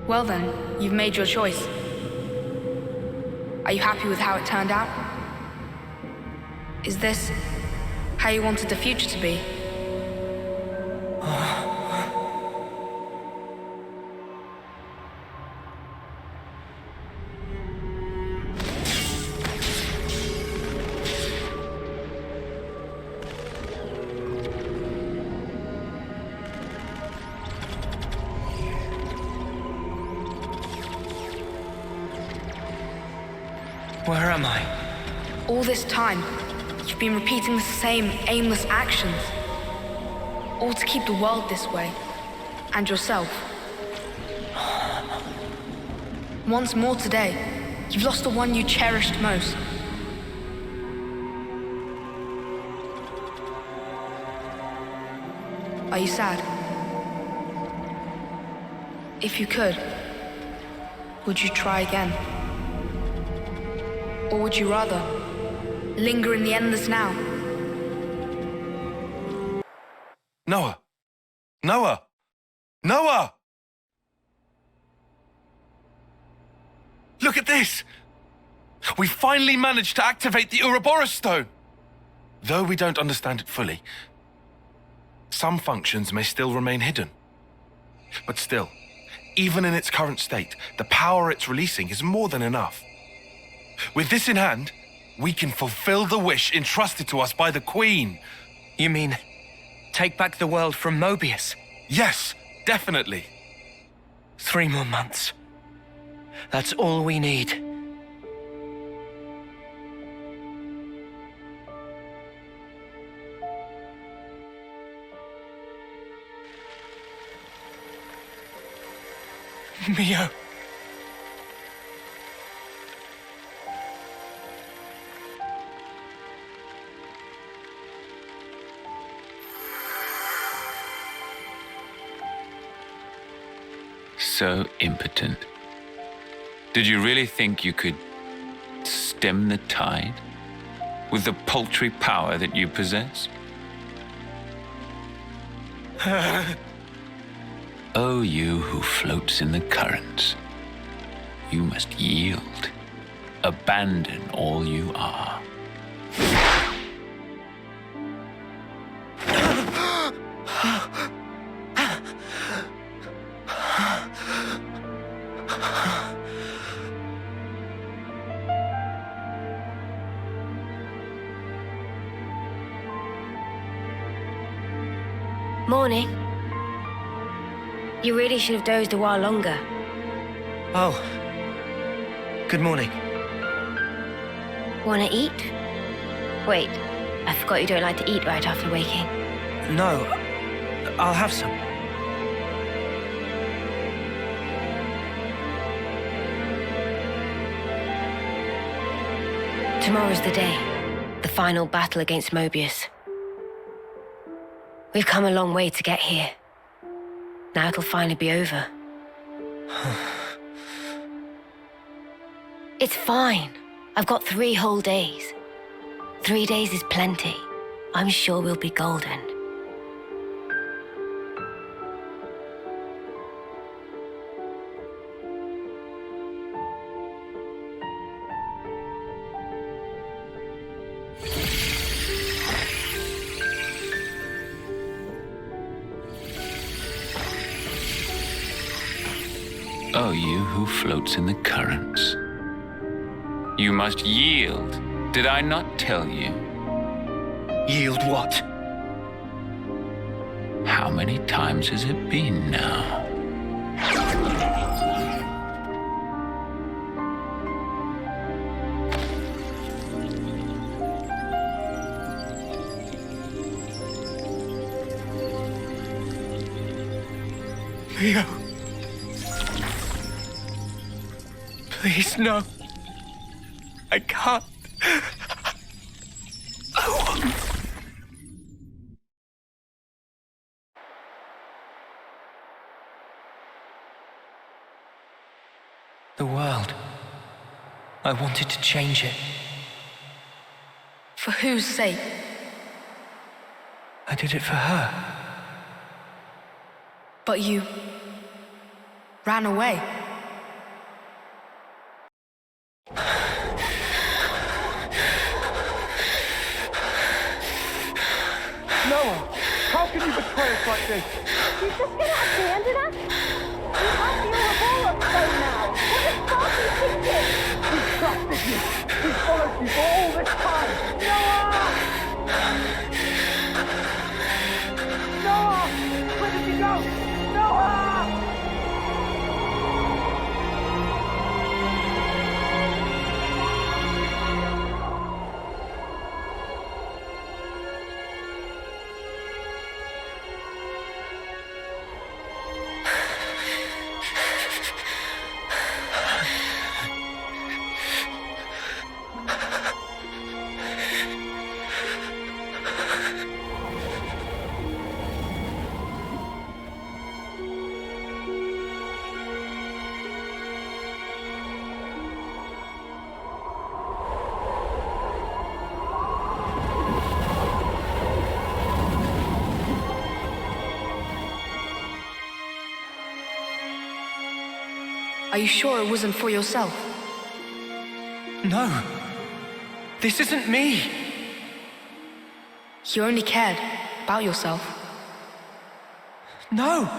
Well then, you've made your choice. Are you happy with how it turned out? Is this how you wanted the future to be? Where am I? All this time, you've been repeating the same aimless actions. All to keep the world this way. And yourself. Once more today, you've lost the one you cherished most. Are you sad? If you could, would you try again? Or would you rather linger in the endless now? Noah! Noah! Noah! Look at this! We finally managed to activate the Ouroboros stone! Though we don't understand it fully, some functions may still remain hidden. But still, even in its current state, the power it's releasing is more than enough. With this in hand, we can fulfill the wish entrusted to us by the Queen. You mean, take back the world from Mobius? Yes, definitely. 3 more months. That's all we need. Mio. So impotent. Did you really think you could stem the tide with the paltry power that you possess? Oh, you who floats in the currents, you must yield, abandon all you are. Morning. You really should have dozed a while longer. Oh. Good morning. Wanna eat? Wait, I forgot you don't like to eat right after waking. No, I'll have some. Tomorrow's the day. The final battle against Mobius. We've come a long way to get here. Now it'll finally be over. It's fine. I've got 3 whole days. 3 days is plenty. I'm sure we'll be golden. Oh, you who floats in the currents. You must yield. Did I not tell you? Yield what? How many times has it been now? Mio. Please, no. I can't. I won't. The world. I wanted to change it. For whose sake? I did it for her. But you ran away. this? He's just gonna abandon us? We have the Ouroboros now. What the fuck are you thinking? He trusted you. He followed you for all this time. Noah! Noah! Where did you go? Noah! Are you sure it wasn't for yourself? No. This isn't me. You only cared about yourself. No.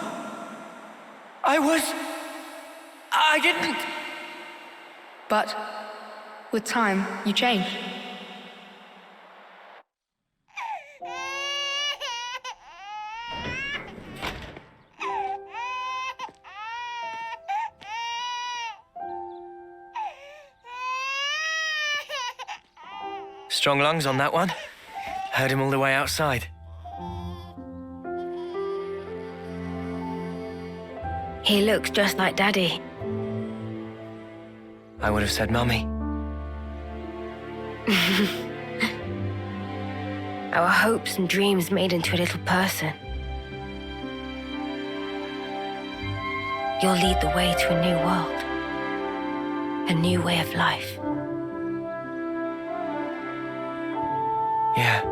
I didn't. But with time, you changed. Strong lungs on that one. Heard him all the way outside. He looks just like Daddy. I would have said Mummy. Our hopes and dreams made into a little person. You'll lead the way to a new world. A new way of life. Yeah.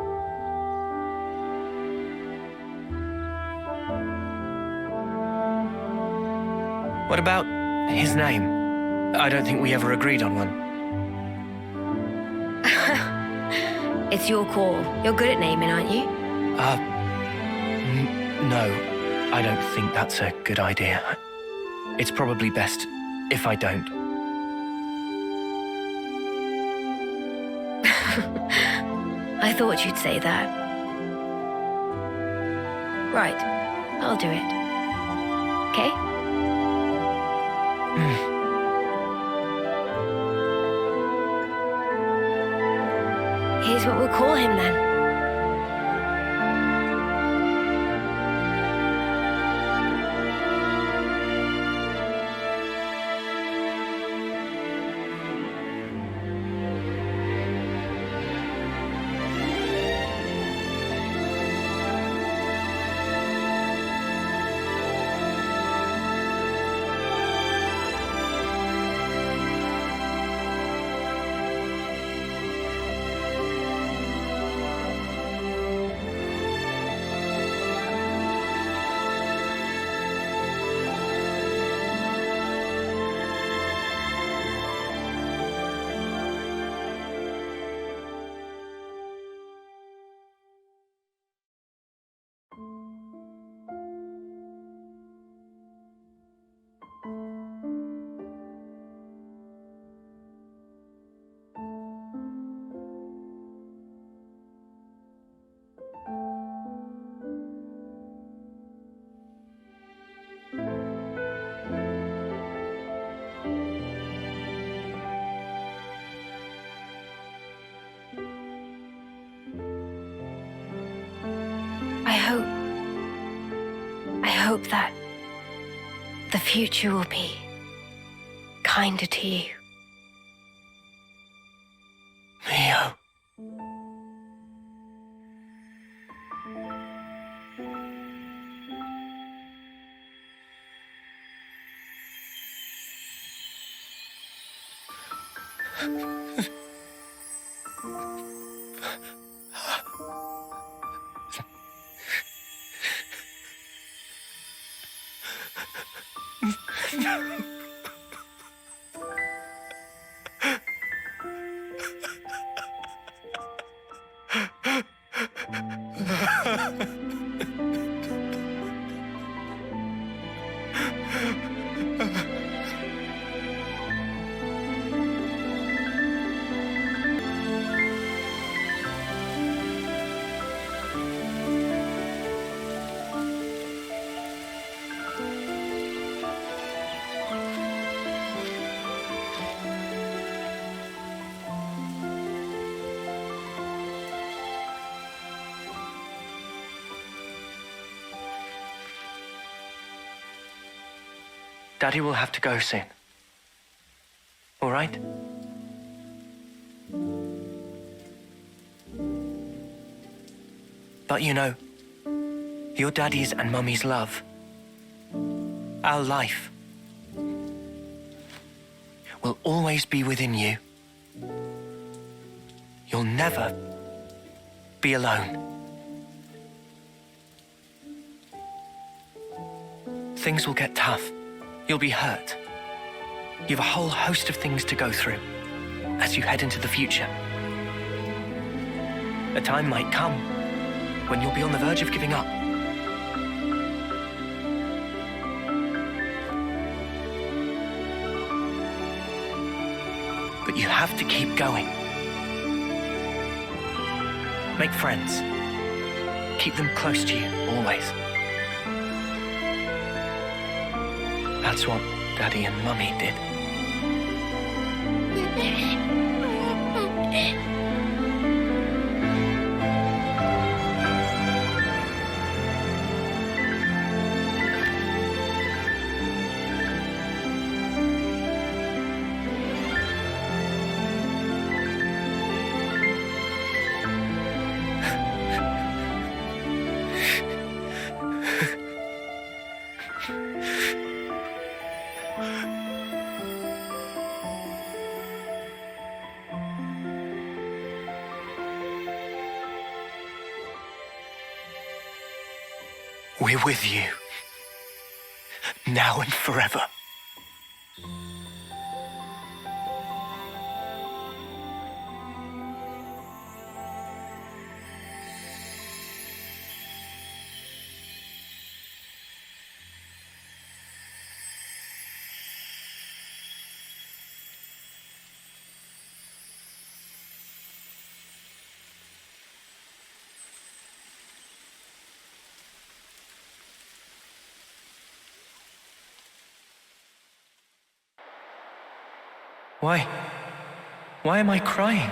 What about his name? I don't think we ever agreed on one. It's your call. You're good at naming, aren't you? No. I don't think that's a good idea. It's probably best if I don't. I thought you'd say that. Right, I'll do it. Okay? Here's what we'll call him then. I hope that the future will be kinder to you. Mio. Daddy will have to go soon. All right? But you know, your daddy's and mummy's love, our life, will always be within you. You'll never be alone. Things will get tough. You'll be hurt. You have a whole host of things to go through as you head into the future. A time might come when you'll be on the verge of giving up. But you have to keep going. Make friends. Keep them close to you, always. That's what Daddy and Mummy did. We're with you, now and forever. Why am I crying?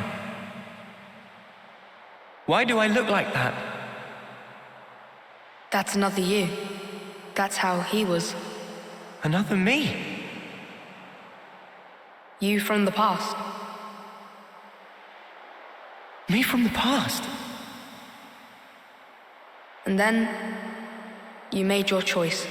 Why do I look like that? That's another you. That's how he was. Another me? You from the past. Me from the past? And then you made your choice.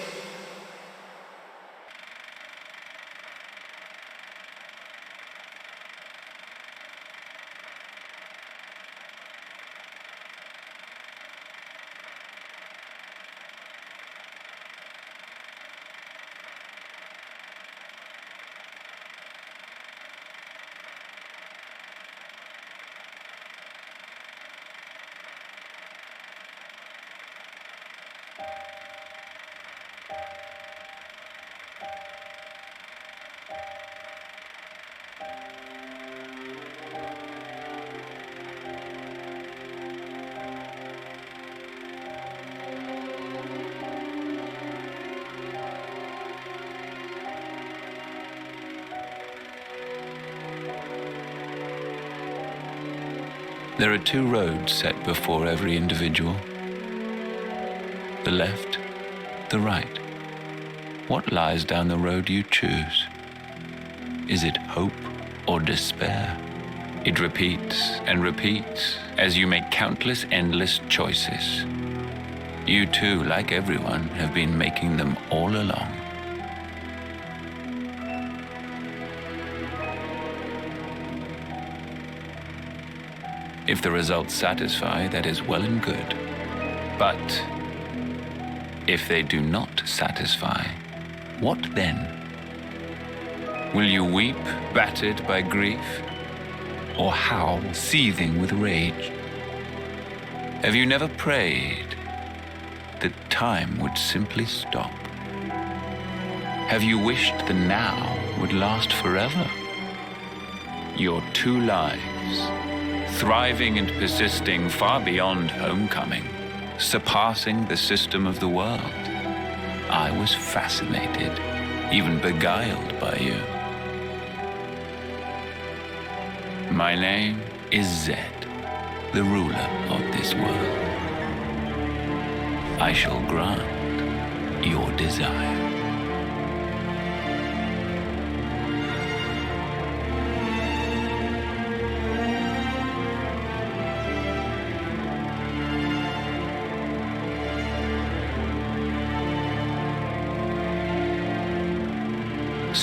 There are two roads set before every individual. The left, the right. What lies down the road you choose? Is it hope or despair? It repeats and repeats as you make countless endless choices. You too, like everyone, have been making them all along. If the results satisfy, that is well and good. But if they do not satisfy, what then? Will you weep, battered by grief, or howl, seething with rage? Have you never prayed that time would simply stop? Have you wished the now would last forever? Your two lives, thriving and persisting far beyond homecoming, surpassing the system of the world. I was fascinated, even beguiled by you. My name is Zed, the ruler of this world. I shall grant your desire.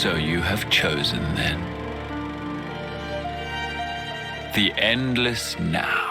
So you have chosen then. The endless now.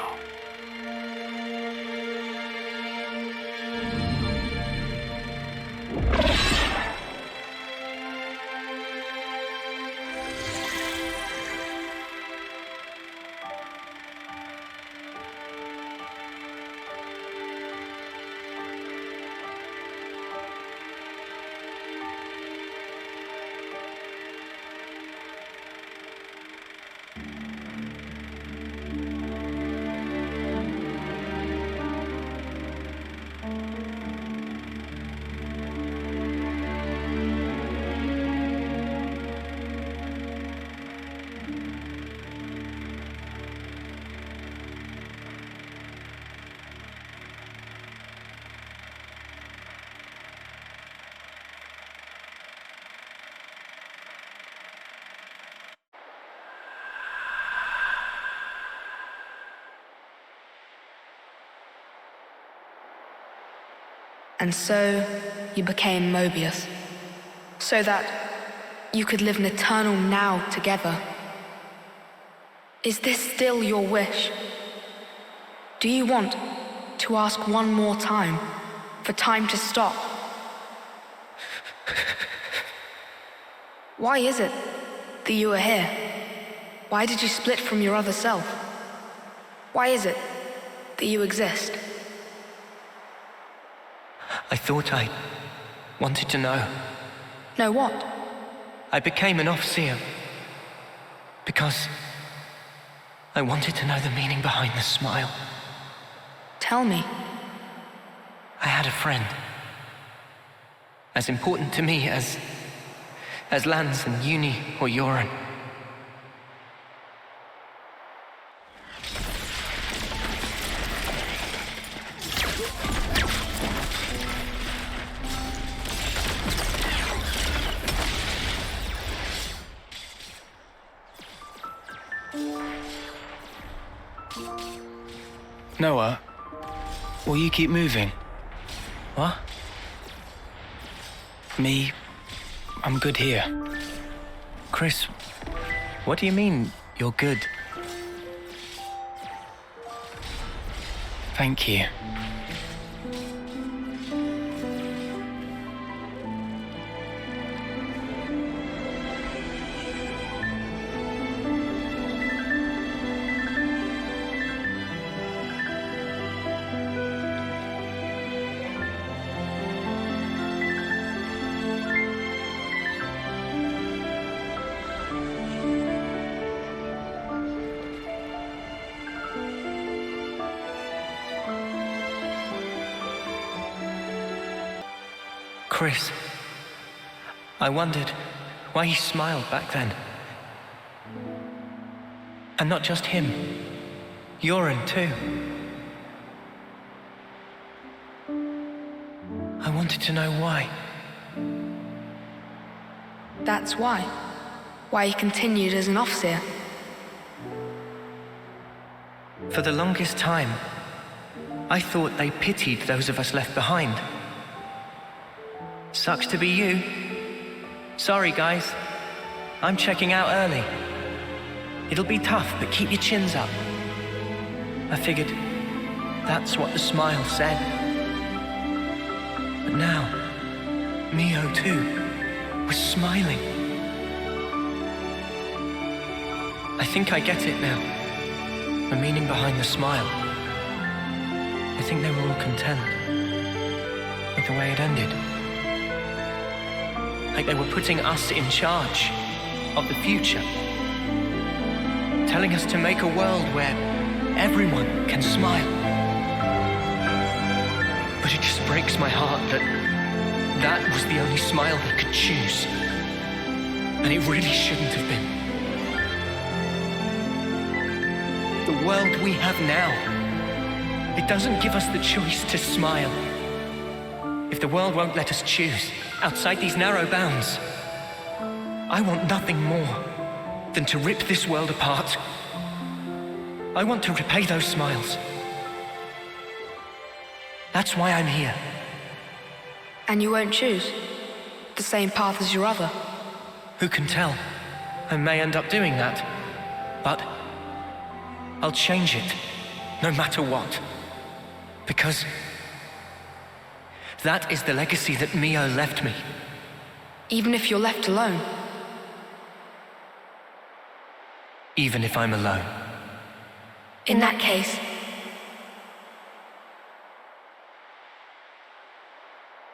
And so you became Mobius, so that you could live an eternal now together. Is this still your wish? Do you want to ask one more time, for time to stop? Why is it that you are here? Why did you split from your other self? Why is it that you exist? I thought I wanted to know. Know what? I became an officer because I wanted to know the meaning behind the smile. Tell me. I had a friend, as important to me as Lance and Uni or Yoren. Noah, will you keep moving? What? Me, I'm good here. Chris, what do you mean you're good? Thank you. Chris, I wondered why he smiled back then. And not just him, Yoren too. I wanted to know why. That's why. Why he continued as an officer. For the longest time, I thought they pitied those of us left behind. Sucks to be you. Sorry, guys. I'm checking out early. It'll be tough, but keep your chins up. I figured that's what the smile said. But now, Mio too was smiling. I think I get it now. The meaning behind the smile. I think they were all content with the way it ended. Like they were putting us in charge of the future. Telling us to make a world where everyone can smile. But it just breaks my heart that that was the only smile they could choose. And it really shouldn't have been. The world we have now, it doesn't give us the choice to smile. If the world won't let us choose, outside these narrow bounds, I want nothing more than to rip this world apart. I want to repay those smiles. That's why I'm here. And you won't choose the same path as your other? Who can tell? I may end up doing that. But I'll change it, no matter what. Because that is the legacy that Mio left me. Even if you're left alone. Even if I'm alone. In that case,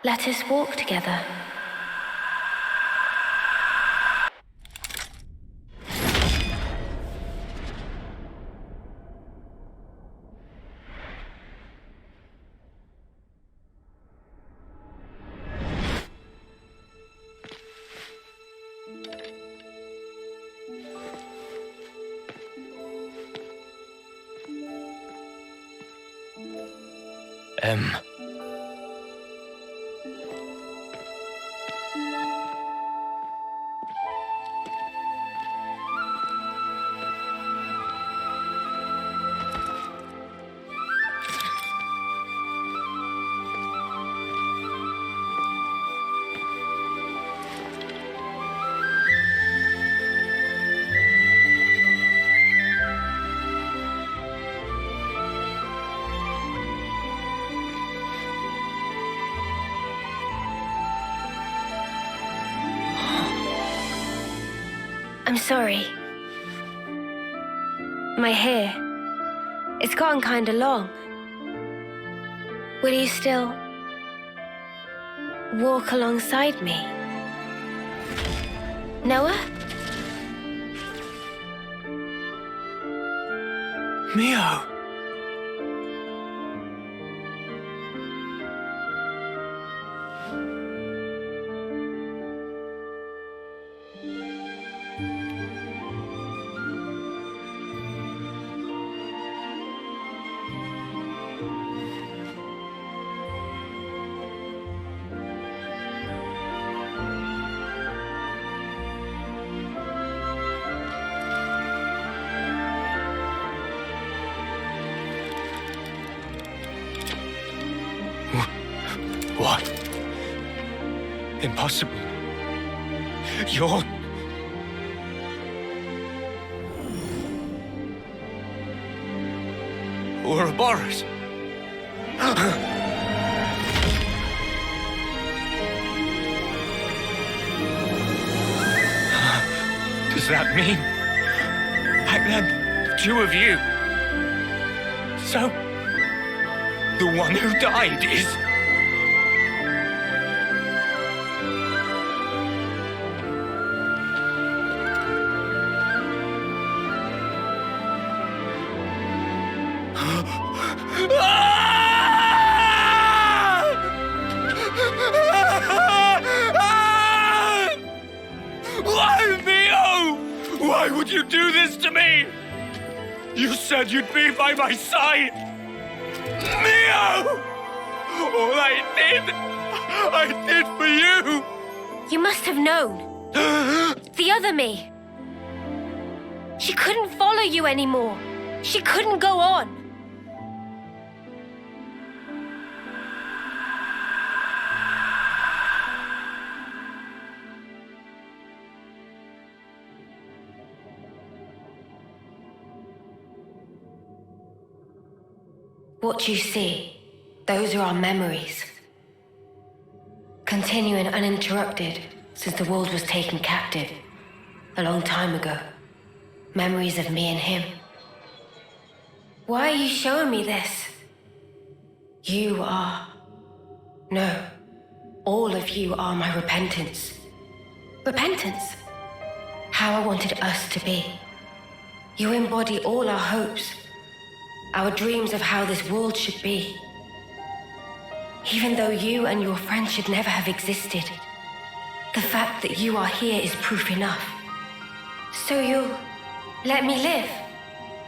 let us walk together. I'm sorry. My hair, it's gotten kinda long. Will you still walk alongside me? Noah? Mio! What? Impossible. You're... Ouroboros. Does that mean... back then, the two of you... So... the one who died is... Why, Mio? Why would you do this to me? You said you'd be by my side. Mio! All I did for you. You must have known. The other me. She couldn't follow you anymore. She couldn't go on. What you see, those are our memories. Continuing uninterrupted since the world was taken captive a long time ago. Memories of me and him. Why are you showing me this? You are... No. All of you are my repentance. Repentance? How I wanted us to be. You embody all our hopes. Our dreams of how this world should be. Even though you and your friends should never have existed, the fact that you are here is proof enough. So you'll let me live.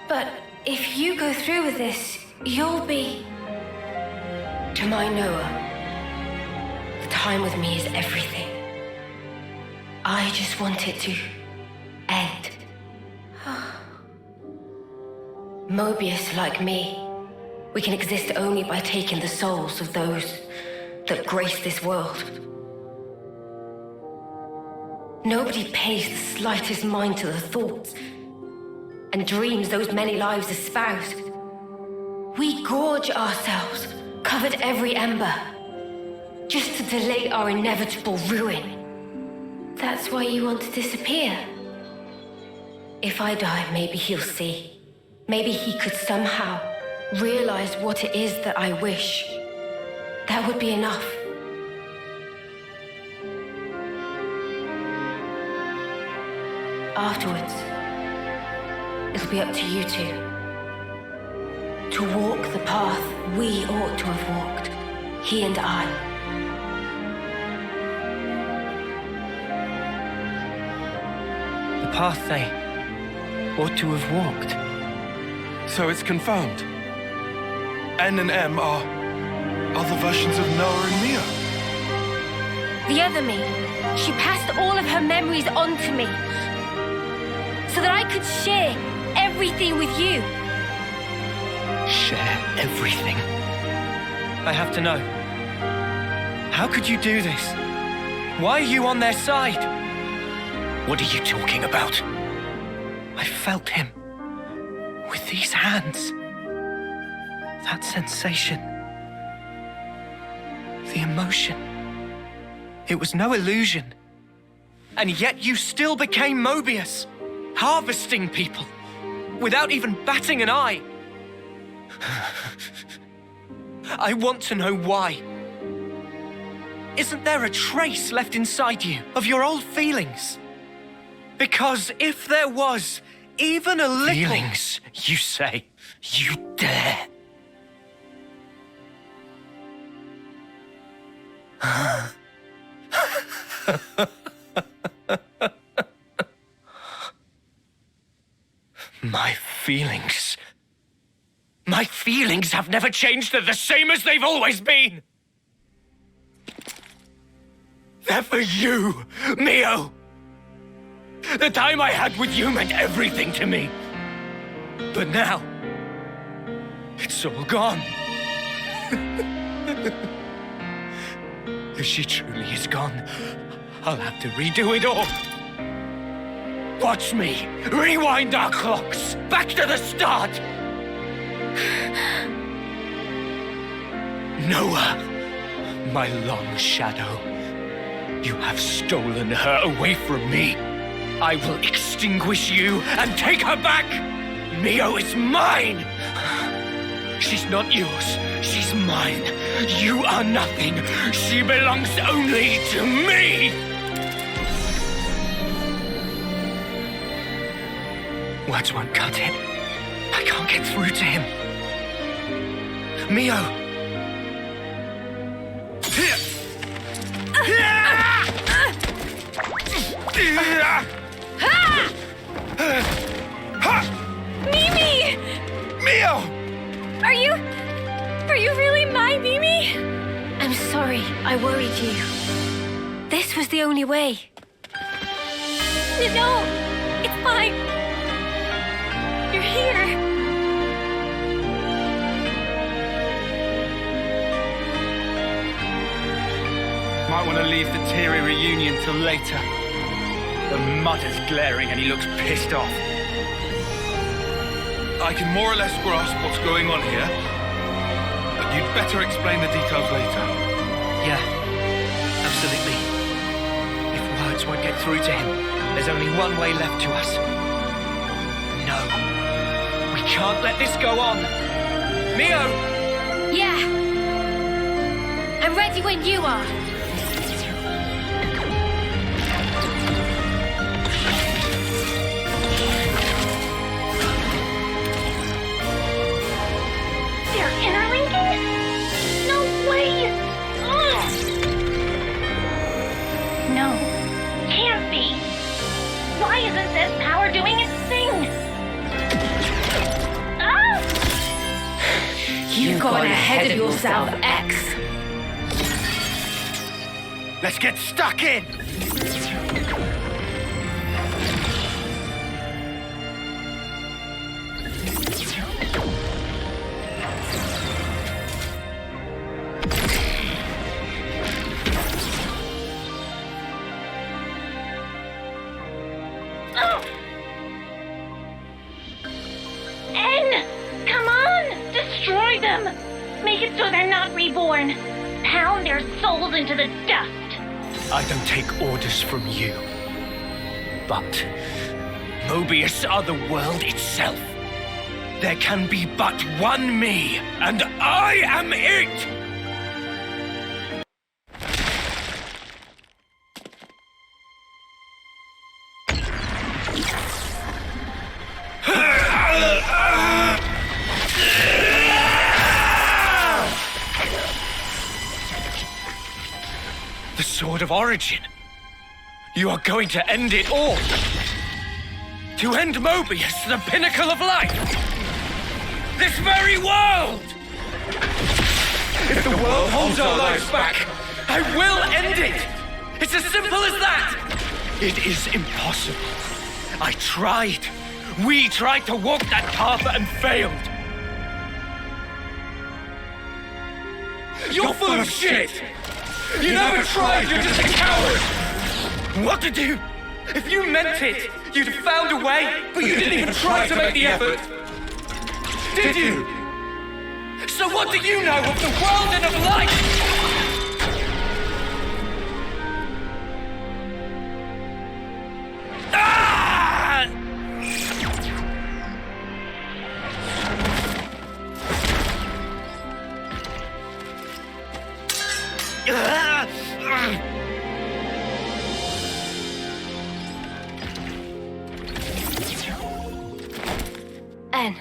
But if you go through with this, you'll be... To my Noah, the time with me is everything. I just want it to end. Mobius, like me, we can exist only by taking the souls of those that grace this world. Nobody pays the slightest mind to the thoughts and dreams those many lives espouse. We gorge ourselves, covered every ember, just to delay our inevitable ruin. That's why you want to disappear. If I die, maybe he'll see. Maybe he could somehow realize what it is that I wish. That would be enough. Afterwards, it'll be up to you two to walk the path we ought to have walked, he and I. The path they ought to have walked. So it's confirmed. N and M are other versions of Noah and Mia. The other me, she passed all of her memories on to me so that I could share everything with you. Share everything. I have to know. How could you do this? Why are you on their side? What are you talking about? I felt him. With these hands. That sensation. The emotion. It was no illusion. And yet you still became Mobius. Harvesting people. Without even batting an eye. I want to know why. Isn't there a trace left inside you of your old feelings? Because if there was even a little... Feelings, you say? You dare? My feelings... My feelings have never changed. They're the same as they've always been. They're for you, Mio. The time I had with you meant everything to me. But now, it's all gone. If she truly is gone, I'll have to redo it all. Watch me rewind our clocks back to the start. Noah, my long shadow, you have stolen her away from me. I will extinguish you and take her back. Mio is mine. She's not yours. She's mine. You are nothing. She belongs only to me. Words won't cut it. I can't get through to him. Mio. Mimi! Mio! Are you really my Mimi? I'm sorry I worried you. This was the only way. No, it's fine. You're here. Might want to leave the teary reunion till later. The mud is glaring and he looks pissed off. I can more or less grasp what's going on here, but you'd better explain the details later. Yeah, absolutely. If words won't get through to him, there's only one way left to us. No. We can't let this go on. Mio! Yeah. I'm ready when you are. They're interlinking? No way! Ugh. No, can't be. Why isn't this power doing its thing? Ah! You've gone ahead of yourself, X. Let's get stuck in! Destroy them! Make it so they're not reborn! Pound their souls into the dust! I don't take orders from you. But Mobius are the world itself. There can be but one me, and I am it! The Sword of Origin. You are going to end it all. To end Mobius, the pinnacle of life. This very world! If the world holds our lives back, I will end it! It's as simple as that! It is impossible. I tried. We tried to walk that path and failed. You're full of shit! You never tried, you're just a coward! What to do? If you meant it, you'd have found a way, but you didn't even try to make the effort. Did you? So what do you know of the world and of life? Ah! Anne,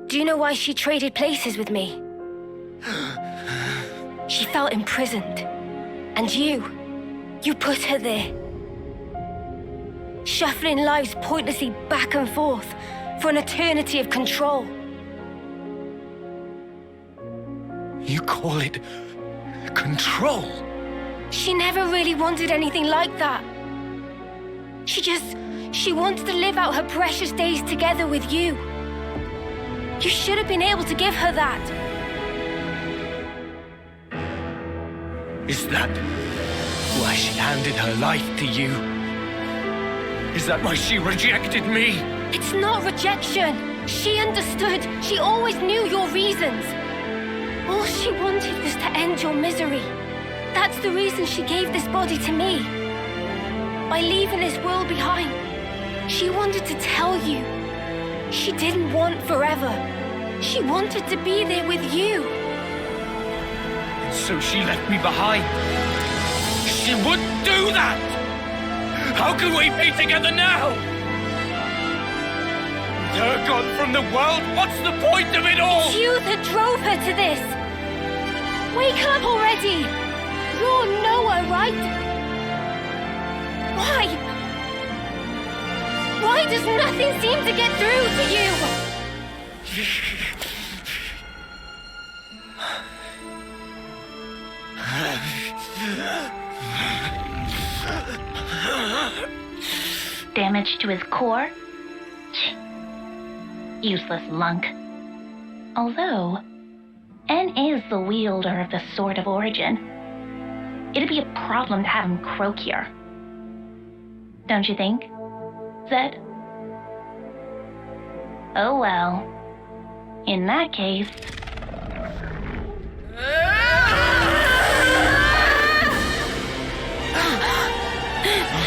do you know why she traded places with me? She felt imprisoned. And you put her there. Shuffling lives pointlessly back and forth for an eternity of control. You call it control? She never really wanted anything like that. She wanted to live out her precious days together with you. You should have been able to give her that. Is that why she handed her life to you? Is that why she rejected me? It's not rejection. She understood. She always knew your reasons. All she wanted was to end your misery. That's the reason she gave this body to me. By leaving this world behind, she wanted to tell you. She didn't want forever. She wanted to be there with you. So she left me behind. She wouldn't do that! How can we be together now? With her gone from the world, what's the point of it all? It's you that drove her to this. Wake up already! You're Noah, right? Why? Why does nothing seem to get through to you? Damage to his core? Useless lunk. Although, N is the wielder of the Sword of Origin. It'd be a problem to have him croak here. Don't you think, Zed? Oh well. In that case...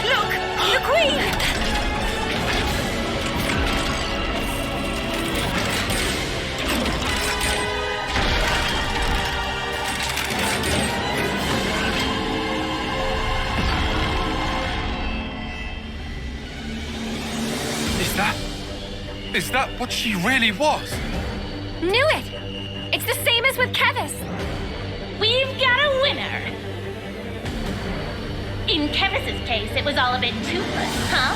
Look! The Queen! Is that what she really was? Knew it! It's the same as with Kevis. We've got a winner! In Kevis's case, it was all a bit toothless, huh?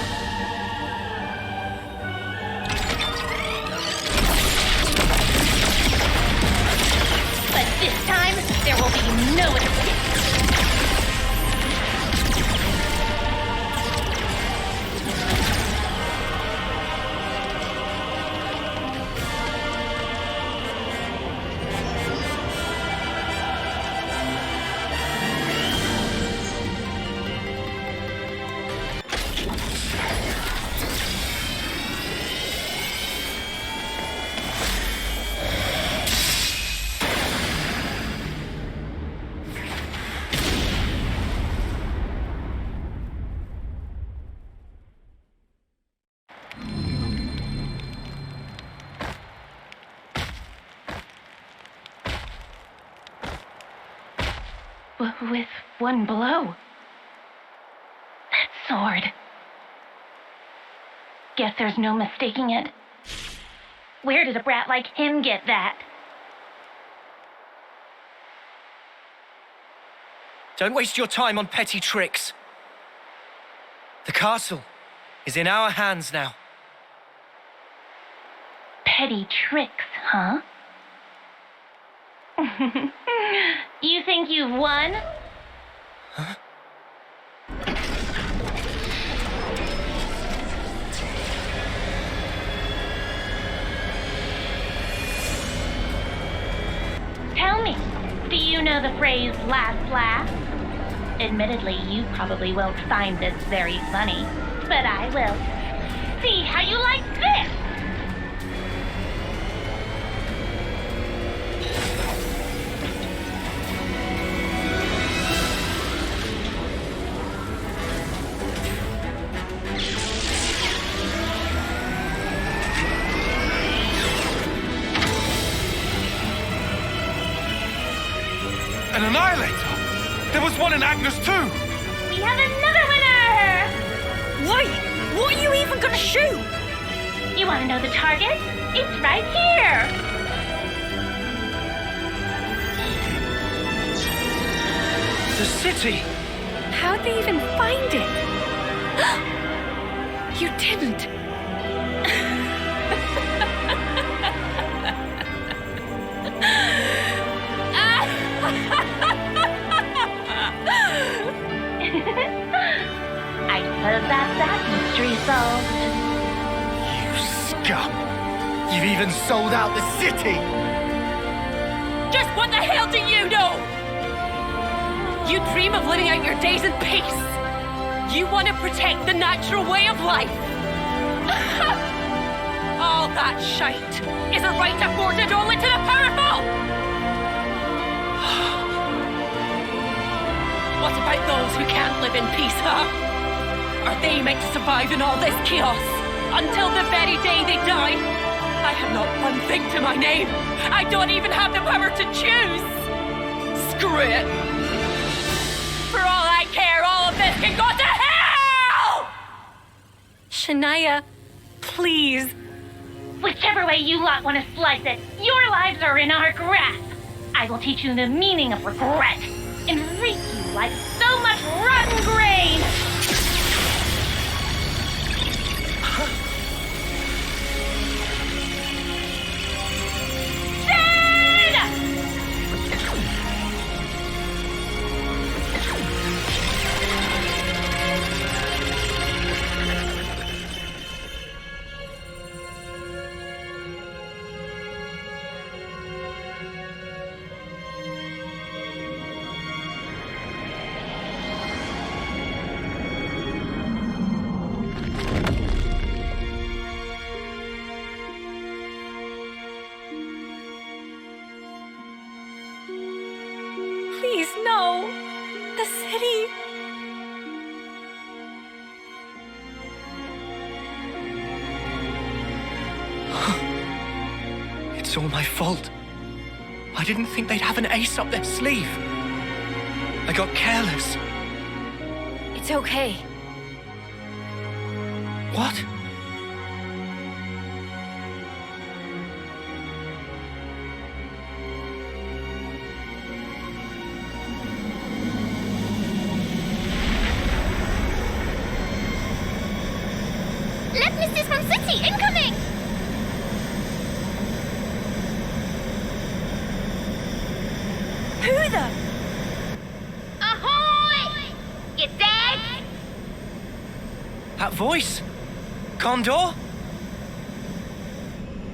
But this time, there will be no escape. With one blow. That sword. Guess there's no mistaking it. Where did a brat like him get that? Don't waste your time on petty tricks. The castle is in our hands now. Petty tricks, huh? You think you've won? Huh? Tell me, do you know the phrase last laugh? Admittedly, you probably won't find this very funny, but I will. See how you like this! An annihilator! There was one in Agnes too! We have another winner! Wait, what are you even gonna shoot? You want to know the target? It's right here! The city! How'd they even find it? You didn't. I suppose that's that mystery solved. You scum! You've even sold out the city! Just what the hell do you know? You dream of living out your days in peace. You want to protect the natural way of life. All that shite is a right afforded only to the powerful. What about those who can't live in peace, huh? Are they meant to survive in all this chaos until the very day they die? I have not one thing to my name. I don't even have the power to choose. Screw it. For all I care, all of this can go to hell! Shania, please. Whichever way you lot want to slice it, your lives are in our grasp. I will teach you the meaning of regret and reap you like so much rotten grain. Please, no. The city. It's all my fault. I didn't think they'd have an ace up their sleeve. I got careless. It's okay. What? Left mistress from city, incoming! Who the? Ahoy! You dead? That voice? Condor?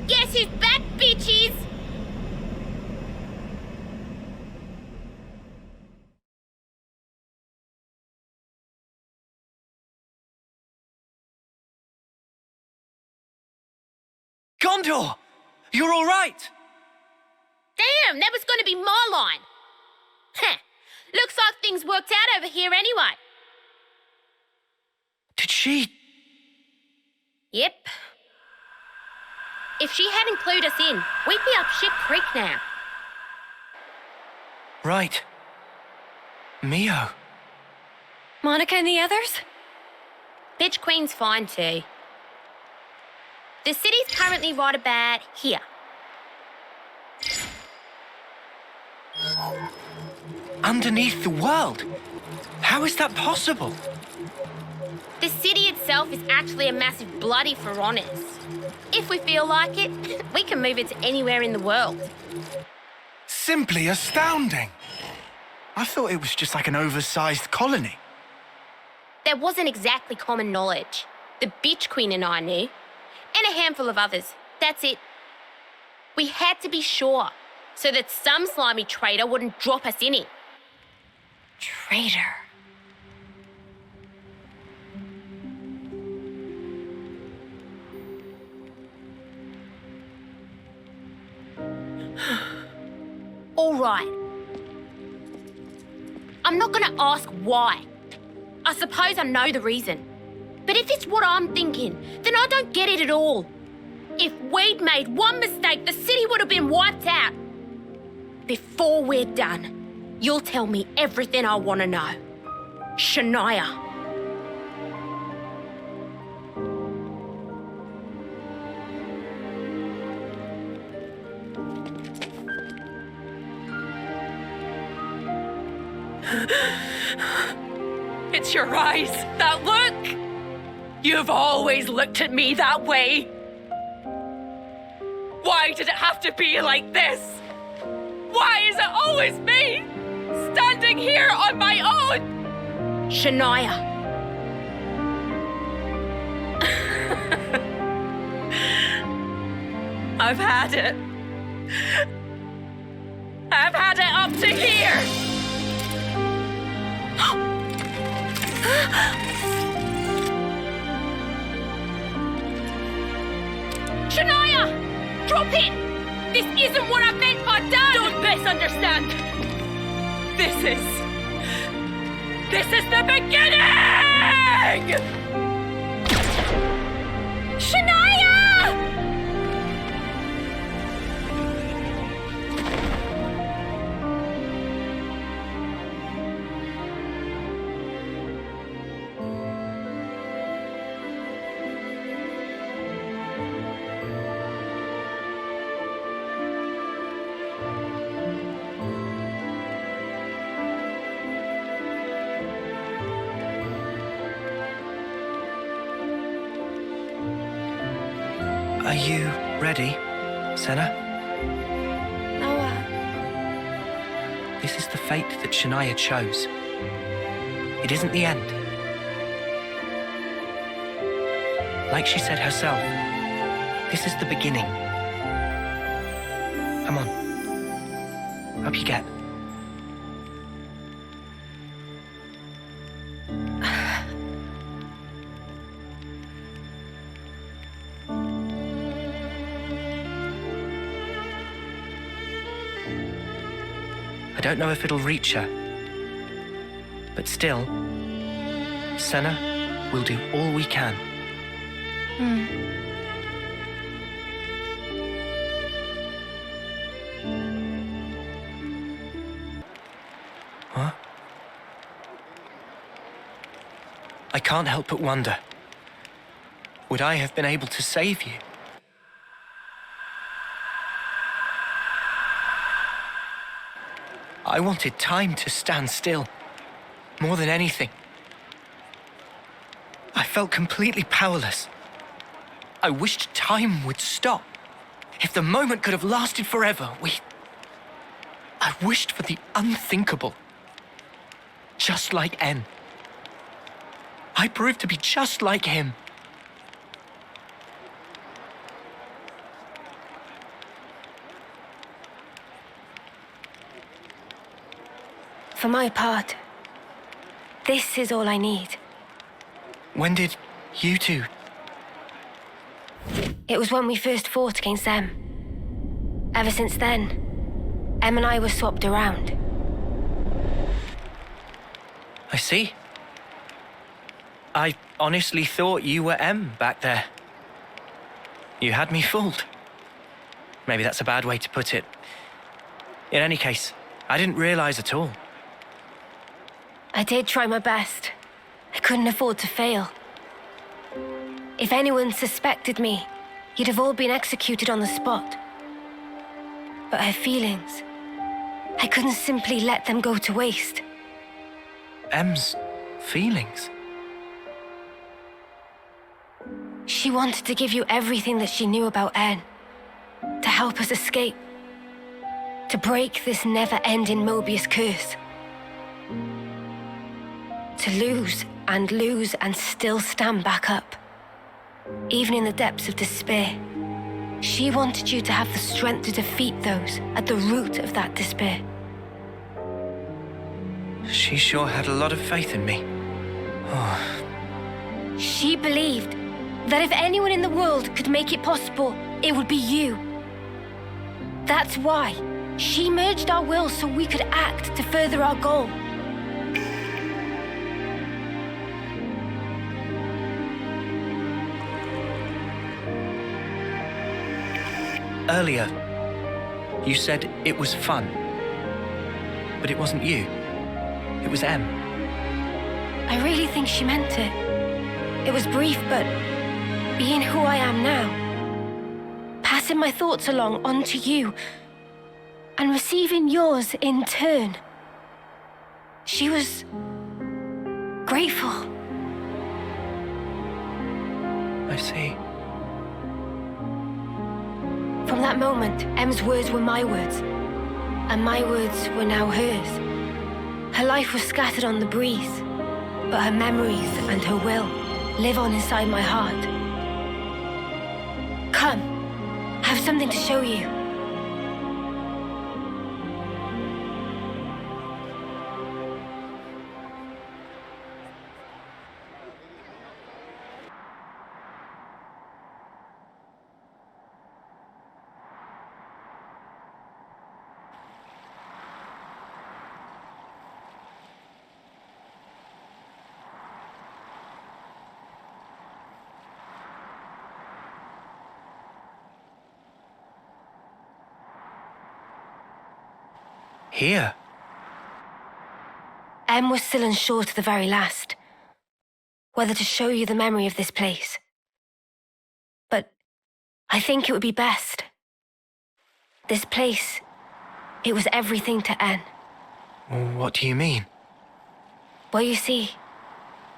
Guess who's back, bitches? Gondor! You're all right! Damn, that was going to be my line. Heh, looks like things worked out over here anyway. Did she... Yep. If she hadn't clued us in, we'd be up shit creek now. Right. Mio. Monica and the others? Bitch Queen's fine too. The city's currently right about here. Underneath the world? How is that possible? The city itself is actually a massive bloody for honors. If we feel like it, we can move it to anywhere in the world. Simply astounding. I thought it was just like an oversized colony. There wasn't exactly common knowledge. The Bitch Queen and I knew. And a handful of others. That's it. We had to be sure, so that some slimy traitor wouldn't drop us in it. Traitor. All right. I'm not gonna ask why. I suppose I know the reason. But if it's what I'm thinking, then I don't get it at all. If we'd made one mistake, the city would have been wiped out. Before we're done, you'll tell me everything I want to know. Shania. It's your eyes, that look. You've always looked at me that way. Why did it have to be like this? Why is it always me, standing here on my own? Shania. I've had it. I've had it up to here. Shania! Drop it! This isn't what I meant by done! Don't misunderstand. This is the beginning! Shania! Are you ready, Senna? Noah. This is the fate that Shania chose. It isn't the end. Like she said herself, this is the beginning. Come on. Up you get. I don't know if it'll reach her. But still, Senna will do all we can. Huh? I can't help but wonder, would I have been able to save you? I wanted time to stand still, more than anything. I felt completely powerless. I wished time would stop. If the moment could have lasted forever, I wished for the unthinkable. Just like N. I proved to be just like him. For my part, this is all I need. When did you two? It was when we first fought against them. Ever since then, Em and I were swapped around. I see. I honestly thought you were M back there. You had me fooled. Maybe that's a bad way to put it. In any case, I didn't realize at all. I did try my best. I couldn't afford to fail. If anyone suspected me, you'd have all been executed on the spot. But her feelings, I couldn't simply let them go to waste. M's feelings? She wanted to give you everything that she knew about N, to help us escape, to break this never-ending Mobius curse. To lose and still stand back up, even in the depths of despair. She wanted you to have the strength to defeat those at the root of that despair. She sure had a lot of faith in me. Oh. She believed that if anyone in the world could make it possible, it would be you. That's why she merged our wills so we could act to further our goal. Earlier, you said it was fun. But it wasn't you. It was M. I really think she meant it. It was brief, but being who I am now, passing my thoughts along onto you, and receiving yours in turn. She was grateful. I see. From that moment, M's words were my words, and my words were now hers. Her life was scattered on the breeze, but her memories and her will live on inside my heart. Come, I have something to show you. Here? M was still unsure to the very last whether to show you the memory of this place. But I think it would be best. This place, it was everything to N. What do you mean? Well, you see,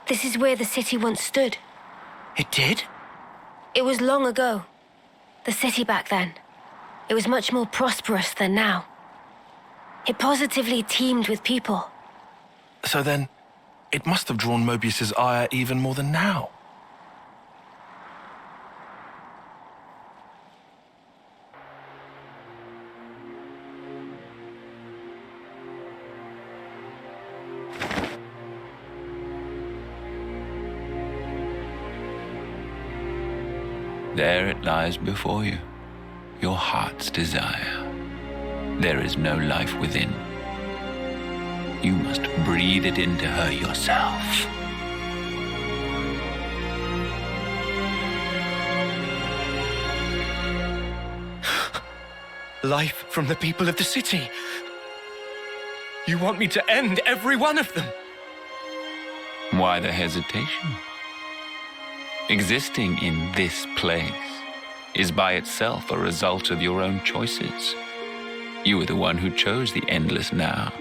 this is where the city once stood. It did? It was long ago. The city back then. It was much more prosperous than now. It positively teemed with people. So then, it must have drawn Mobius's ire even more than now. There it lies before you, your heart's desire. There is no life within. You must breathe it into her yourself. Life from the people of the city. You want me to end every one of them? Why the hesitation? Existing in this place is by itself a result of your own choices. You are the one who chose the endless now,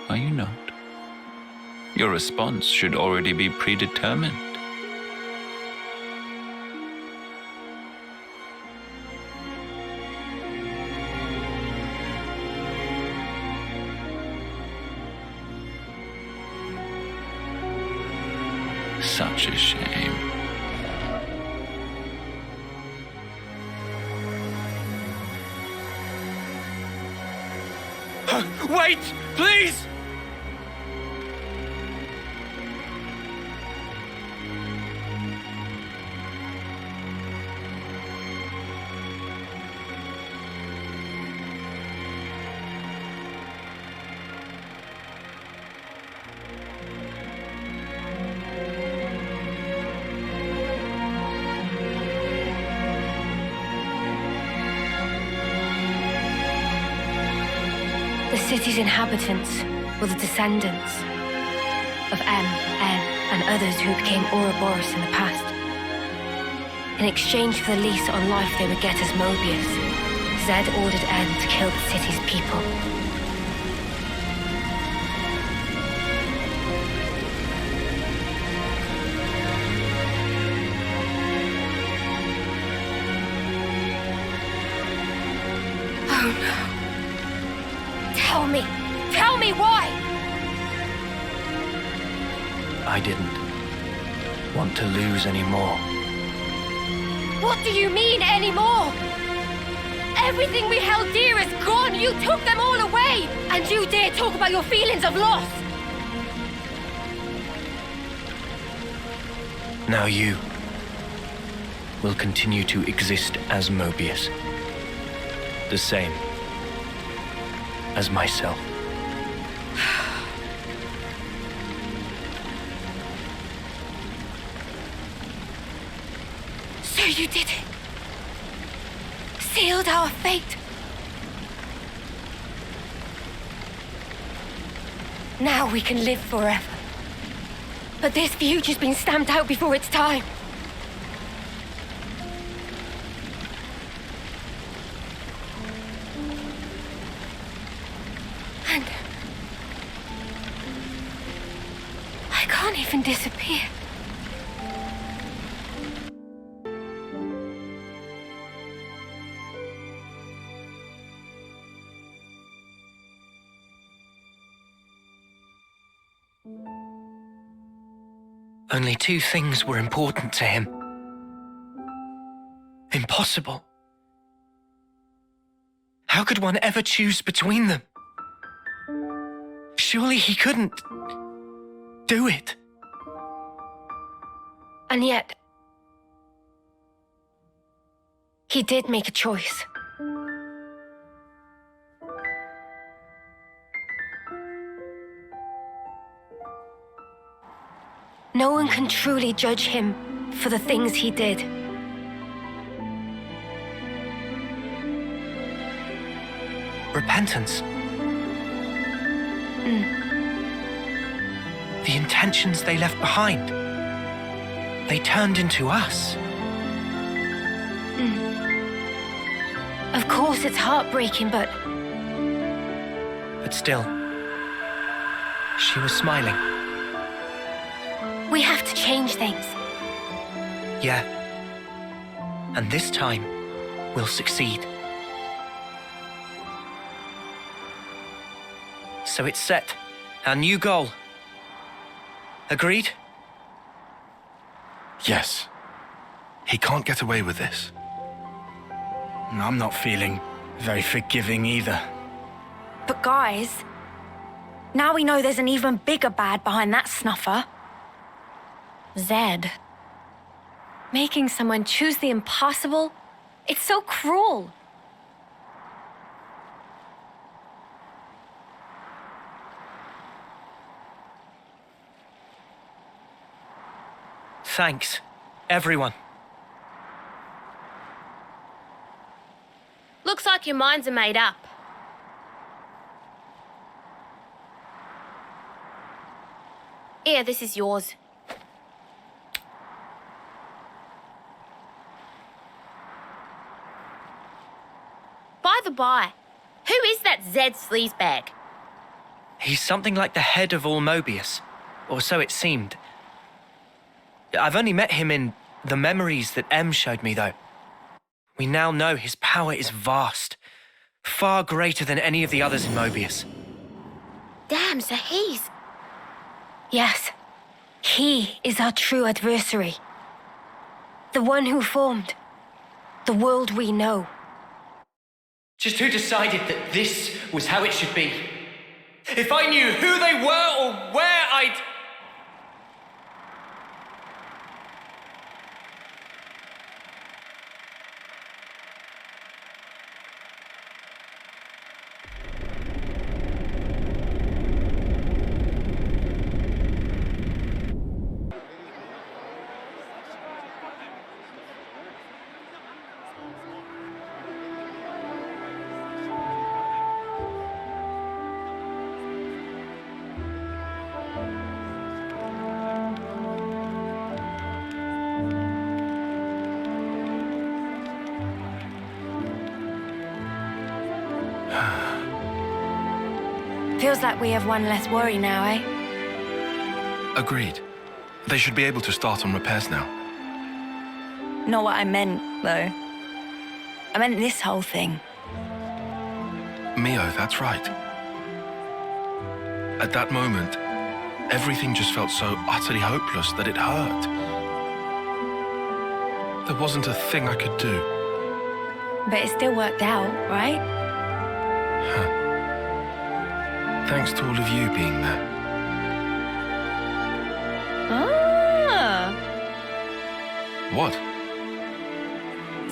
are you not? Your response should already be predetermined. Such a shame. Wait, please! The city's inhabitants were the descendants, of M, N, and others who became Ouroboros in the past. In exchange for the lease on life they would get as Mobius, Zed ordered N to kill the city's people. Oh no. Tell me why! I didn't want to lose any more. What do you mean, anymore? Everything we held dear is gone! You took them all away! And you dare talk about your feelings of loss! Now you will continue to exist as Mobius. The same as myself. So you did it. Sealed our fate. Now we can live forever. But this future's been stamped out before its time. And I can't even disappear. Only two things were important to him. Impossible. How could one ever choose between them? Surely he couldn't do it. And yet, he did make a choice. No one can truly judge him for the things he did. Repentance. The intentions they left behind. They turned into us. Of course, it's heartbreaking, but still, she was smiling. we have to change things. Yeah. And this time, we'll succeed. So it's set. Our new goal. Agreed? Yes. He can't get away with this. I'm not feeling very forgiving either. But guys, now we know there's an even bigger bad behind that snuffer. Zed. Making someone choose the impossible, it's so cruel. Thanks, everyone. Looks like your minds are made up. Here, this is yours. By the by, who is that Zed sleazebag? He's something like the head of all Mobius, or so it seemed. I've only met him in the memories that M showed me, though. We now know his power is vast, far greater than any of the others in Mobius. Damn, so he's... Yes, he is our true adversary. The one who formed the world we know. Just who decided that this was how it should be? If I knew who they were or where I'd... Feels like we have one less worry now, eh? Agreed. They should be able to start on repairs now. Not what I meant, though. I meant this whole thing. Mio, that's right. At that moment, everything just felt so utterly hopeless that it hurt. There wasn't a thing I could do. But it still worked out, right? Thanks to all of you being there. Ah! What?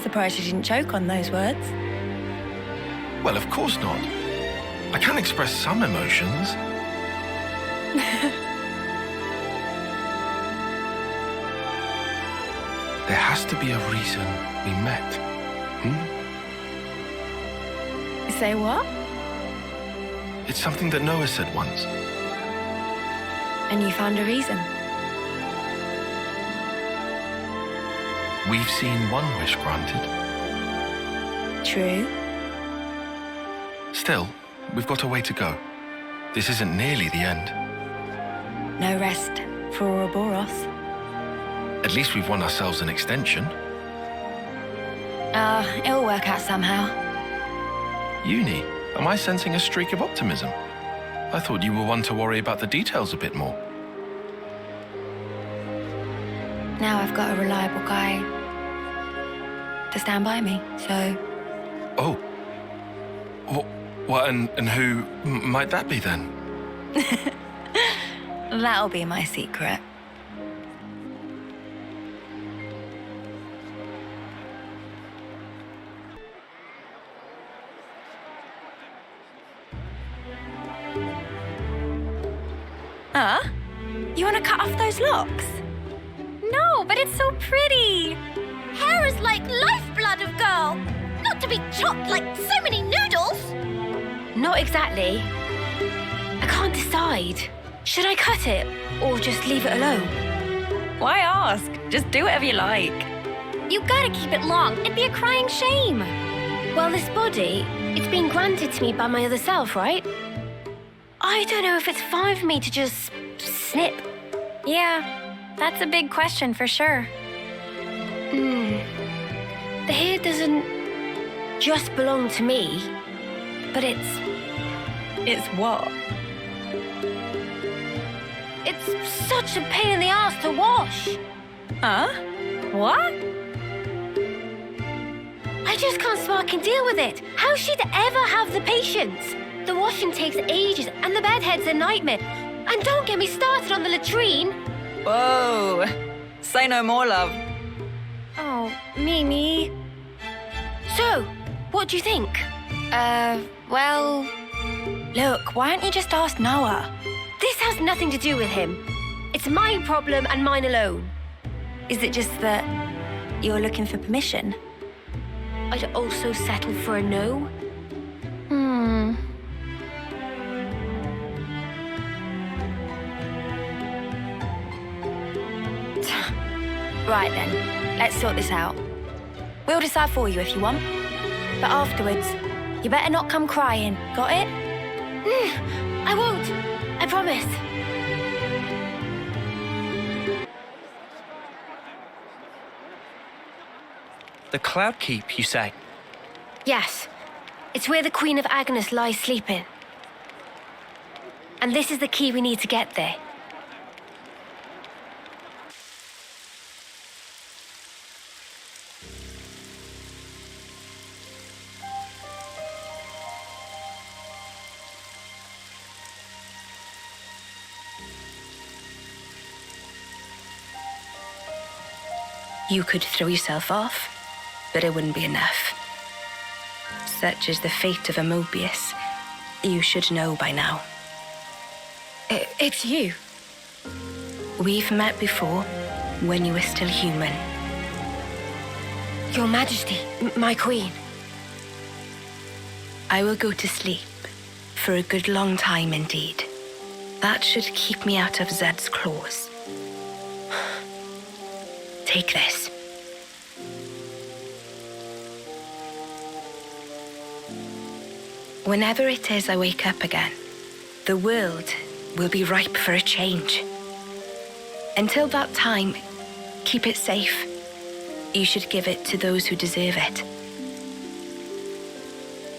Surprised you didn't choke on those words. Well, of course not. I can express some emotions. There has to be a reason we met. Say what? It's something that Noah said once. And you found a reason. We've seen one wish granted. True. Still, we've got a way to go. This isn't nearly the end. No rest for Ouroboros. At least we've won ourselves an extension. It'll work out somehow. Uni, am I sensing a streak of optimism? I thought you were one to worry about the details a bit more. Now I've got a reliable guy to stand by me, so... Oh. What, and who might that be then? That'll be my secret. You want to cut off those locks? No, but it's so pretty. Hair is like lifeblood of girl, not to be chopped like so many noodles. Not exactly. I can't decide. Should I cut it or just leave it alone? Why ask? Just do whatever you like. You gotta keep it long. It'd be a crying shame. Well, this body, it's been granted to me by my other self, right? I don't know if it's fine for me to just snip. Yeah, that's a big question for sure. The hair doesn't just belong to me, but it's what? It's such a pain in the ass to wash. Huh? What? I just can't fucking deal with it. How she'd ever have the patience? The washing takes ages and the bedhead's a nightmare. And don't get me started on the latrine. Whoa. Say no more, love. Oh, Mimi. So, what do you think? Well... Look, why don't you just ask Noah? This has nothing to do with him. It's my problem and mine alone. Is it just that you're looking for permission? I'd also settle for a no. Right then, let's sort this out. We'll decide for you if you want. But afterwards, you better not come crying, got it? I won't. I promise. The Cloud Keep, you say? Yes. It's where the Queen of Agnes lies sleeping. And this is the key we need to get there. You could throw yourself off, but it wouldn't be enough. Such is the fate of a Mobius. You should know by now. It's you. We've met before, when you were still human. Your Majesty, my Queen. I will go to sleep, for a good long time indeed. That should keep me out of Zed's claws. Take this. Whenever it is I wake up again, the world will be ripe for a change. Until that time, keep it safe. You should give it to those who deserve it.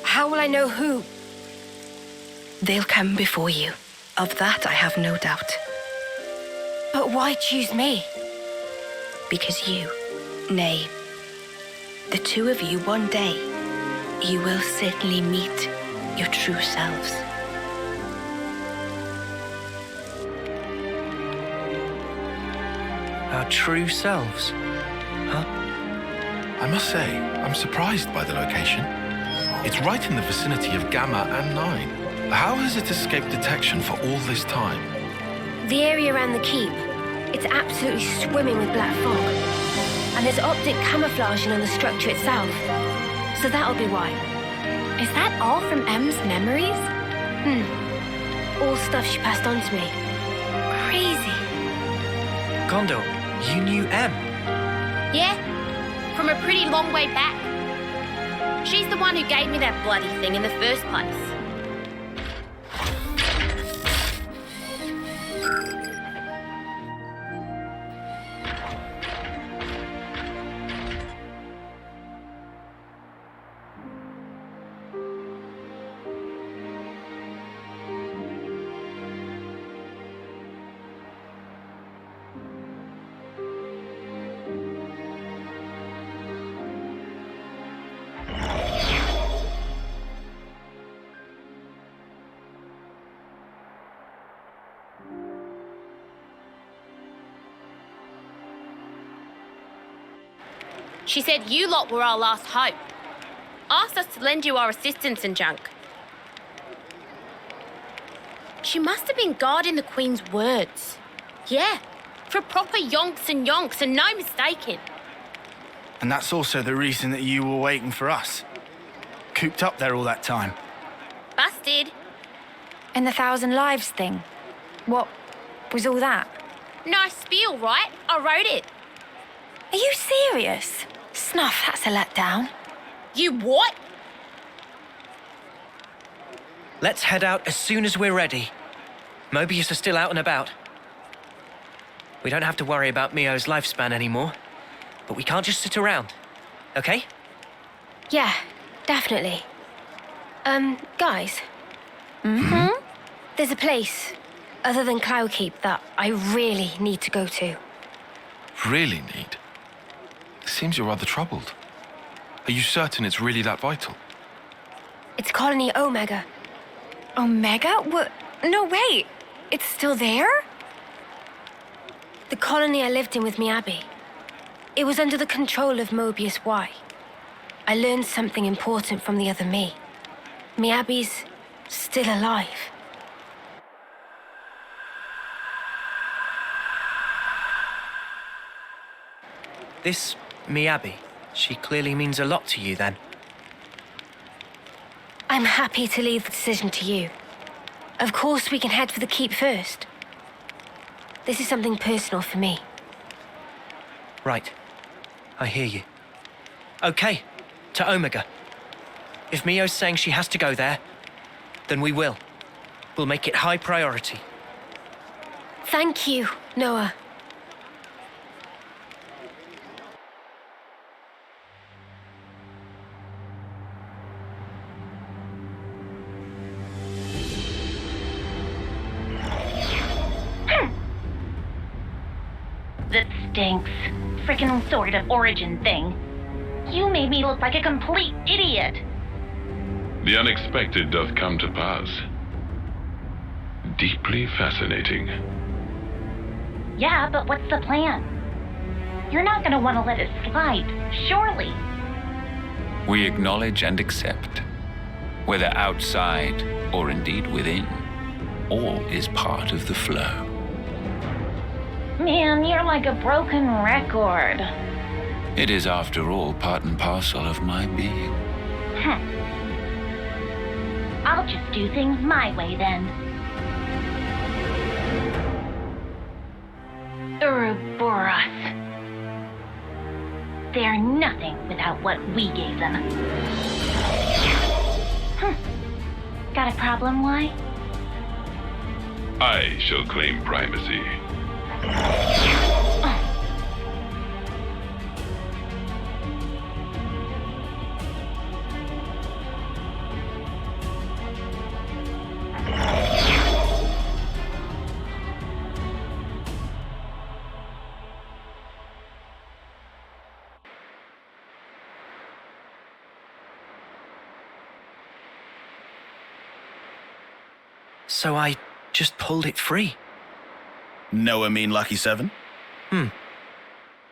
How will I know who? They'll come before you. Of that I have no doubt. But why choose me? Because you, nay, the two of you one day, you will certainly meet your true selves. Our true selves? Huh? I must say, I'm surprised by the location. It's right in the vicinity of Gamma and 9. How has it escaped detection for all this time? The area around the keep. It's absolutely swimming with black fog. And there's optic camouflaging on the structure itself. So that'll be why. Is that all from M's memories? All stuff she passed on to me. Crazy. Gondor, you knew M? Yeah, from a pretty long way back. She's the one who gave me that bloody thing in the first place. She said you lot were our last hope. Asked us to lend you our assistance and junk. She must have been guarding the Queen's words. Yeah, for proper yonks and no mistaking. And that's also the reason that you were waiting for us. Cooped up there all that time. Busted. And the 1,000 lives thing. What was all that? Nice spiel, right? I wrote it. Are you serious? Snuff, that's a letdown. You what? Let's head out as soon as we're ready. Mobius are still out and about. We don't have to worry about Mio's lifespan anymore. But we can't just sit around, okay? Yeah, definitely. Guys. There's a place, other than Cloudkeep, that I really need to go to. Really need? It seems you're rather troubled. Are you certain it's really that vital? It's Colony Omega. Omega? What? No, wait. It's still there? The colony I lived in with Miyabi. It was under the control of Mobius Y. I learned something important from the other me. Miyabi's still alive. This Miyabi, she clearly means a lot to you then. I'm happy to leave the decision to you. Of course we can head for the keep first. This is something personal for me. Right. I hear you. Okay, to Omega. If Mio's saying she has to go there, then we will. We'll make it high priority. Thank you, Noah. That stinks. Frickin' sort of origin thing. You made me look like a complete idiot. The unexpected doth come to pass. Deeply fascinating. Yeah, but what's the plan? You're not gonna want to let it slide, surely. We acknowledge and accept, whether outside or indeed within, all is part of the flow. Man, you're like a broken record. It is, after all, part and parcel of my being. I'll just do things my way then. Ouroboros. They're nothing without what we gave them. my problem lie? I shall claim primacy. So I just pulled it free. Noah mean Lucky 7? Hmm.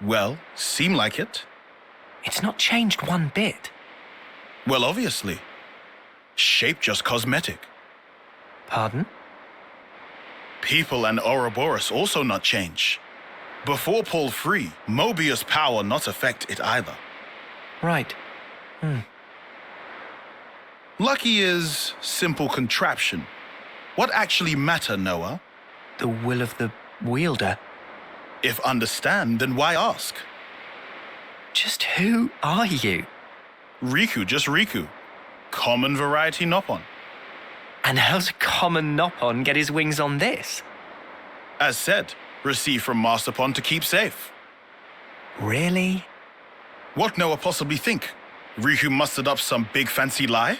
Well, seem like it. It's not changed one bit. Well, obviously. Shape just cosmetic. Pardon? People and Ouroboros also not change. Before pull free, Mobius power not affect it either. Right. Lucky is simple contraption. What actually matter, Noah? The will of the wielder. If understand, then why ask? Just who are you? Riku, just Riku. Common variety Noppon. And how's a common Noppon get his wings on this? As said, received from Masterpon to keep safe. Really? What Noah possibly think? Riku mustered up some big fancy lie?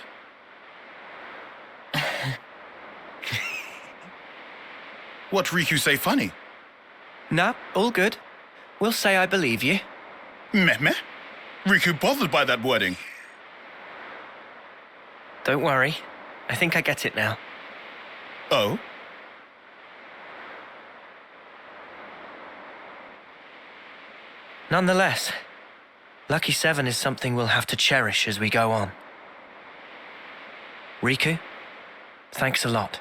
What Riku say funny? Nah, all good. We'll say I believe you. Meh? Riku bothered by that wording. Don't worry. I think I get it now. Oh? Nonetheless, Lucky 7 is something we'll have to cherish as we go on. Riku, thanks a lot.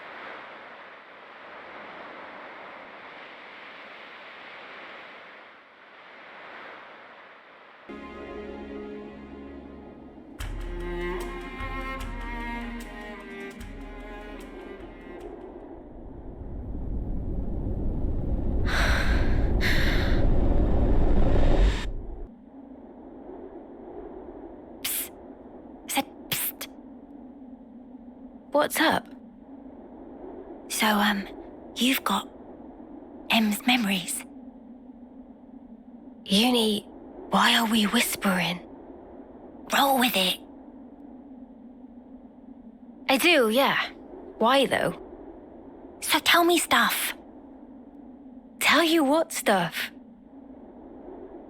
What's up? So, you've got M's memories. Uni, why are we whispering? Roll with it. I do, yeah. Why, though? So tell me stuff. Tell you what stuff?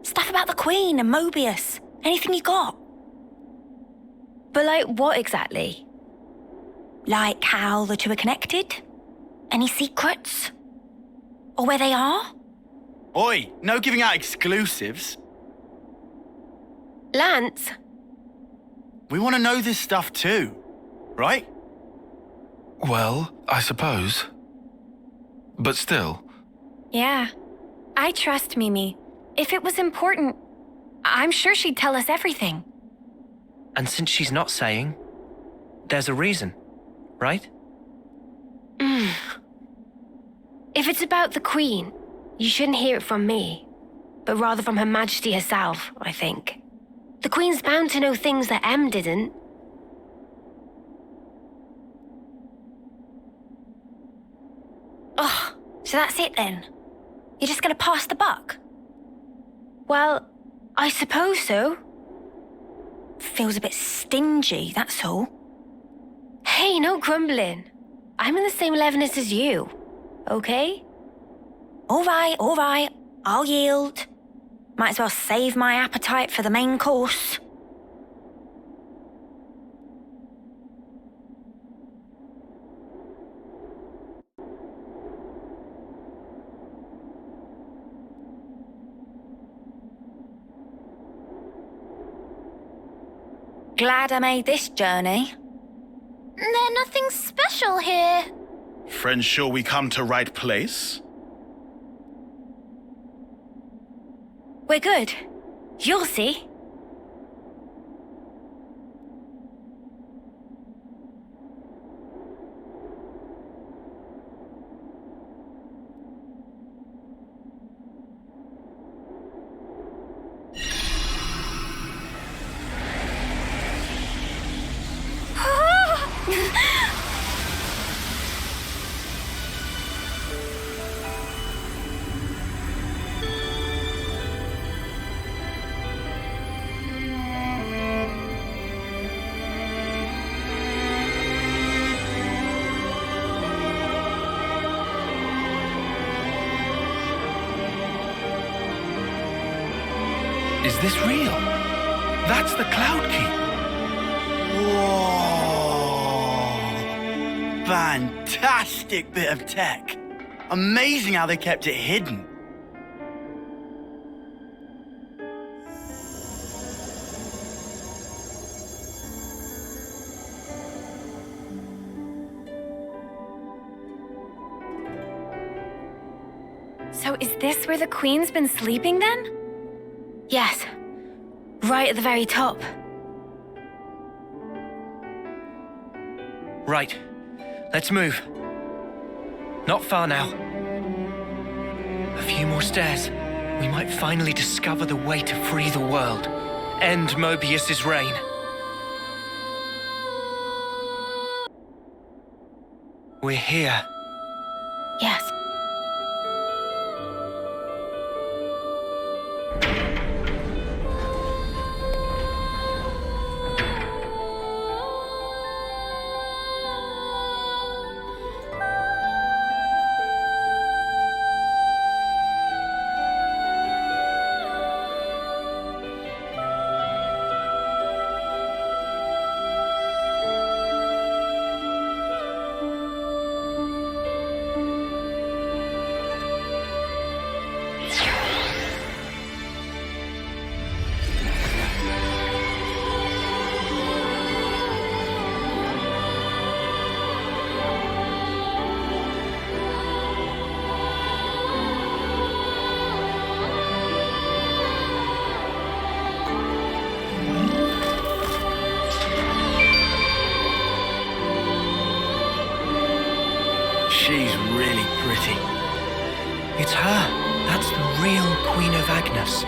Stuff about the Queen and Mobius. Anything you got. But like what exactly? Like how the two are connected? Any secrets? Or where they are? Oi, no giving out exclusives. Lance? We want to know this stuff too, right? Well, I suppose. But still. Yeah. I trust Mimi. If it was important, I'm sure she'd tell us everything. And since she's not saying, there's a reason, right? If it's about the Queen, you shouldn't hear it from me, but rather from Her Majesty herself, I think. The Queen's bound to know things that M didn't. Oh, so that's it then? You're just gonna pass the buck? Well, I suppose so. Feels a bit stingy, that's all. Hey, no grumbling. I'm in the same levelness as you, okay? All right. I'll yield. Might as well save my appetite for the main course. Glad I made this journey. There's nothing special here. Friends sure we come to right place? We're good. You'll see. Is this real? That's the Cloud Key. Whoa! Fantastic bit of tech. Amazing how they kept it hidden. So is this where the Queen's been sleeping then? Yes. Right at the very top. Right. Let's move. Not far now. A few more stairs. We might finally discover the way to free the world. End Mobius's reign. We're here. Yes. She's really pretty. It's her. That's the real Queen of Agnes.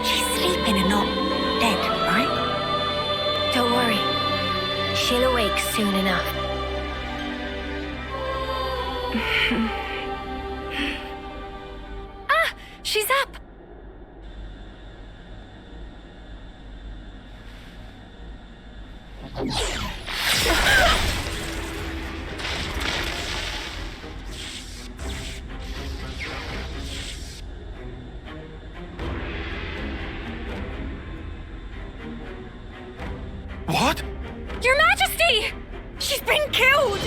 She's sleeping and not dead, right? Don't worry. She'll awake soon enough. Ah! She's up! What? Your Majesty! She's been killed!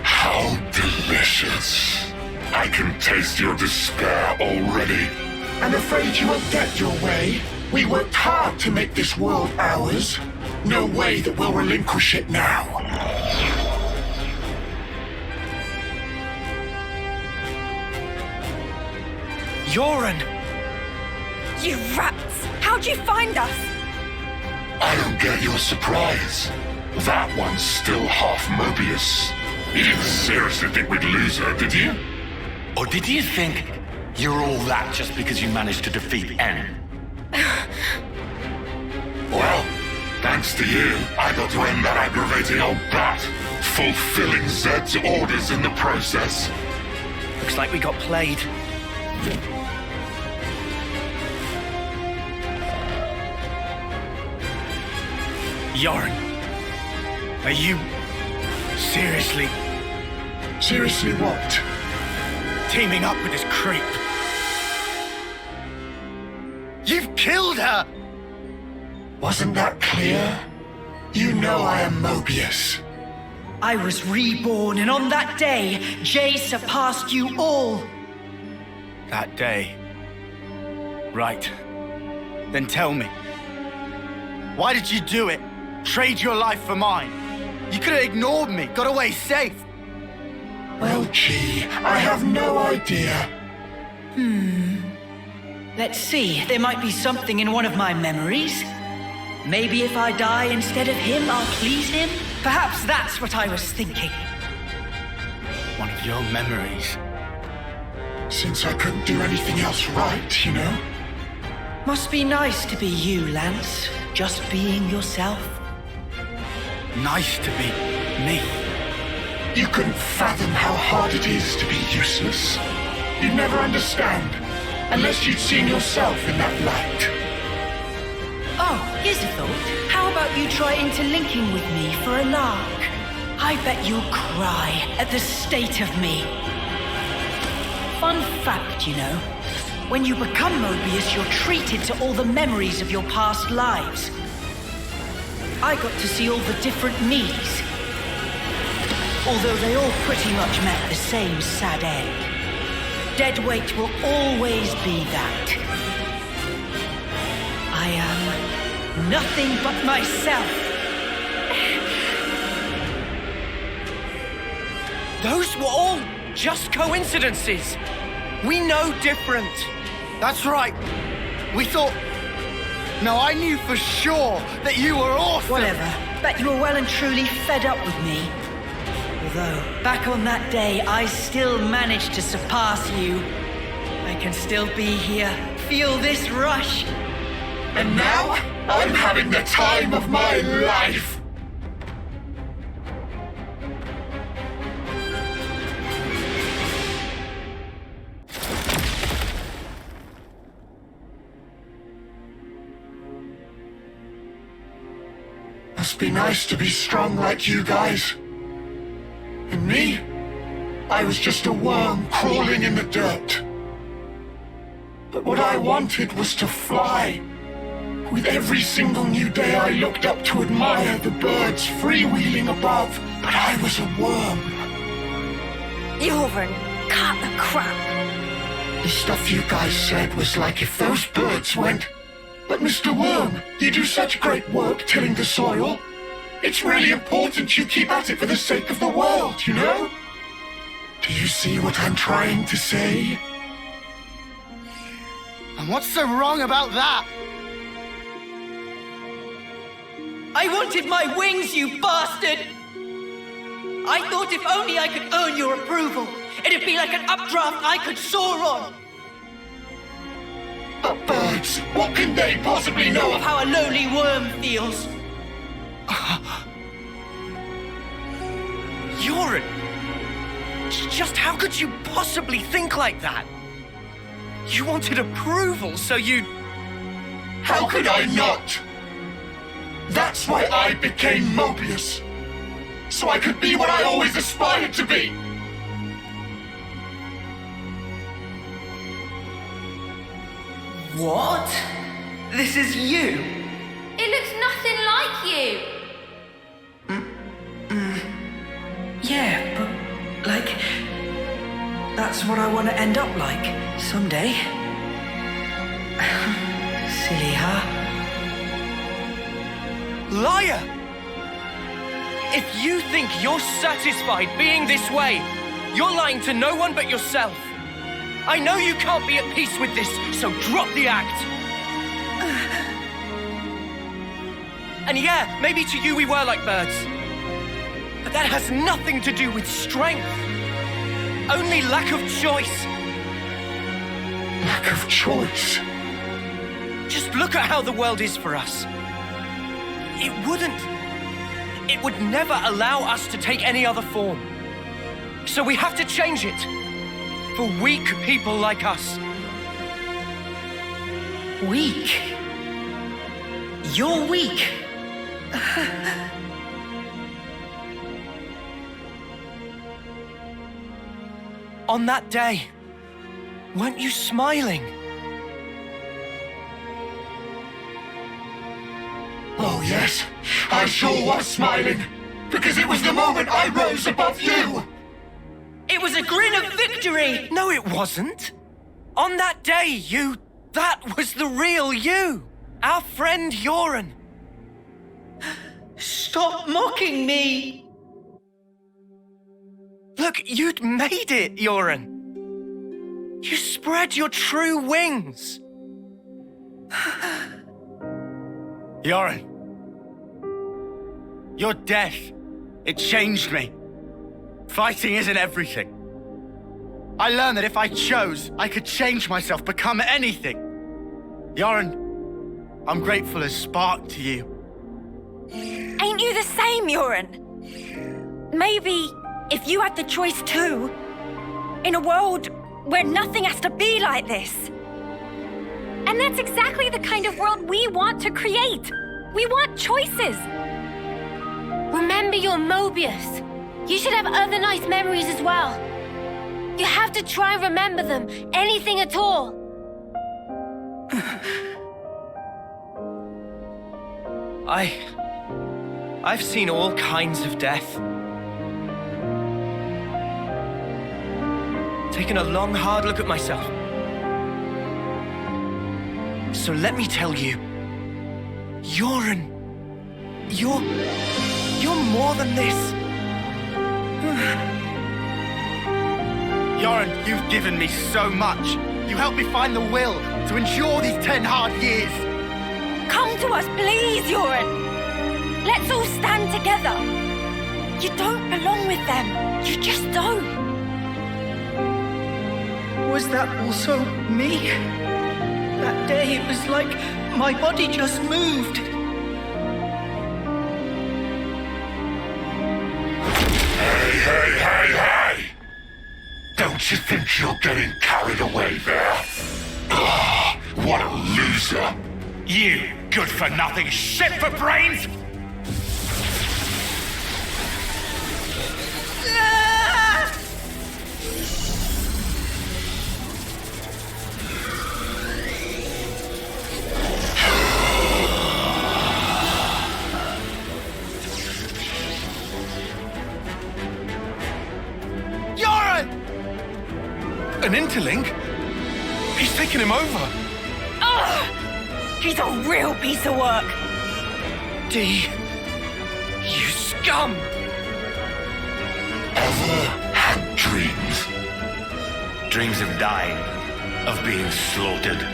How delicious. I can taste your despair already. I'm afraid you won't get your way. We worked hard to make this world ours. No way that we'll relinquish it now. Yoren! You rats! How'd you find us? I don't get your surprise. That one's still half Mobius. You didn't seriously think we'd lose her, did you? Or did you think you're all that just because you managed to defeat N? Well, thanks to you, I got to end that aggravating old bat, fulfilling Zed's orders in the process. Looks like we got played. Yoren, are you seriously Seriously what? teaming up with this creep? You've killed her! Wasn't that clear? You know I am Mobius. I was reborn, and on that day, Jay surpassed you all. That day. Right. Then tell me. Why did you do it? Trade your life for mine? You could have ignored me, got away safe. Well, gee, I have no idea. Let's see, there might be something in one of my memories. Maybe if I die instead of him, I'll please him? Perhaps that's what I was thinking. One of your memories. Since I couldn't do anything else right, you know? Must be nice to be you, Lance. Just being yourself. Nice to be me. You couldn't fathom how hard it is to be useless. You'd never understand, unless you'd seen yourself in that light. Oh, here's a thought. How about you try interlinking with me for a lark? I bet you'll cry at the state of me. Fun fact, you know. When you become Mobius, you're treated to all the memories of your past lives. I got to see all the different me's. Although they all pretty much met the same sad end. Deadweight will always be that. I am nothing but myself. Those were all just coincidences. We know different. That's right. We thought... No, I knew for sure that you were awesome. Whatever. Bet you were well and truly fed up with me. Although, back on that day, I still managed to surpass you. I can still be here, feel this rush. And now, I'm having the time of my life. Must be nice to be strong like you guys. And me? I was just a worm crawling in the dirt. But what I wanted was to fly. With every single new day I looked up to admire the birds freewheeling above, but I was a worm. Yoren, cut the crap. The stuff you guys said was like if those birds went... But Mr. Worm, you do such great work tilling the soil. It's really important you keep at it for the sake of the world, you know? Do you see what I'm trying to say? And what's so wrong about that? I wanted my wings, you bastard! I thought if only I could earn your approval, it'd be like an updraft I could soar on. But birds, what can they possibly know of how a lonely worm feels? Yoren! Just how could you possibly think like that? You wanted approval, so you... How could I not? That's why I became Mobius. So I could be what I always aspired to be. What? This is you? It looks nothing like you. Yeah, but, like... That's what I want to end up like, someday. Silly, huh? Liar! If you think you're satisfied being this way, you're lying to no one but yourself. I know you can't be at peace with this, so drop the act. And yeah, maybe to you we were like birds. But that has nothing to do with strength. Only lack of choice. Lack of choice? Just look at how the world is for us. It would never allow us to take any other form. So we have to change it. For weak people like us. Weak? You're weak. On that day, weren't you smiling? Oh yes, I sure was smiling. Because it was the moment I rose above you. It was a grin of victory! No, it wasn't. On that day, that was the real you. Our friend Yoren. Stop mocking me! Look, you'd made it, Yoren. You spread your true wings. Yoren. Your death, it changed me. Fighting isn't everything. I learned that if I chose, I could change myself, become anything. Yoren, I'm grateful as Spark to you. Ain't you the same, Yoren? Maybe if you had the choice too, in a world where nothing has to be like this. And that's exactly the kind of world we want to create. We want choices. Remember your Mobius. You should have other nice memories as well. You have to try and remember them, anything at all. I've seen all kinds of death. Taken a long, hard look at myself. So let me tell you, you're more than this. Yoren, you've given me so much. You helped me find the will to endure these 10 hard years. Come to us, please, Yoren. Let's all stand together. You don't belong with them. You just don't. Was that also me? That day it was like my body just moved. Hey! Don't you think you're getting carried away there? Ugh, what a loser! You good-for-nothing shit for brains! An interlink? He's taken him over. He's a real piece of work. D, you scum! Ever had dreams? Dreams of dying, of being slaughtered.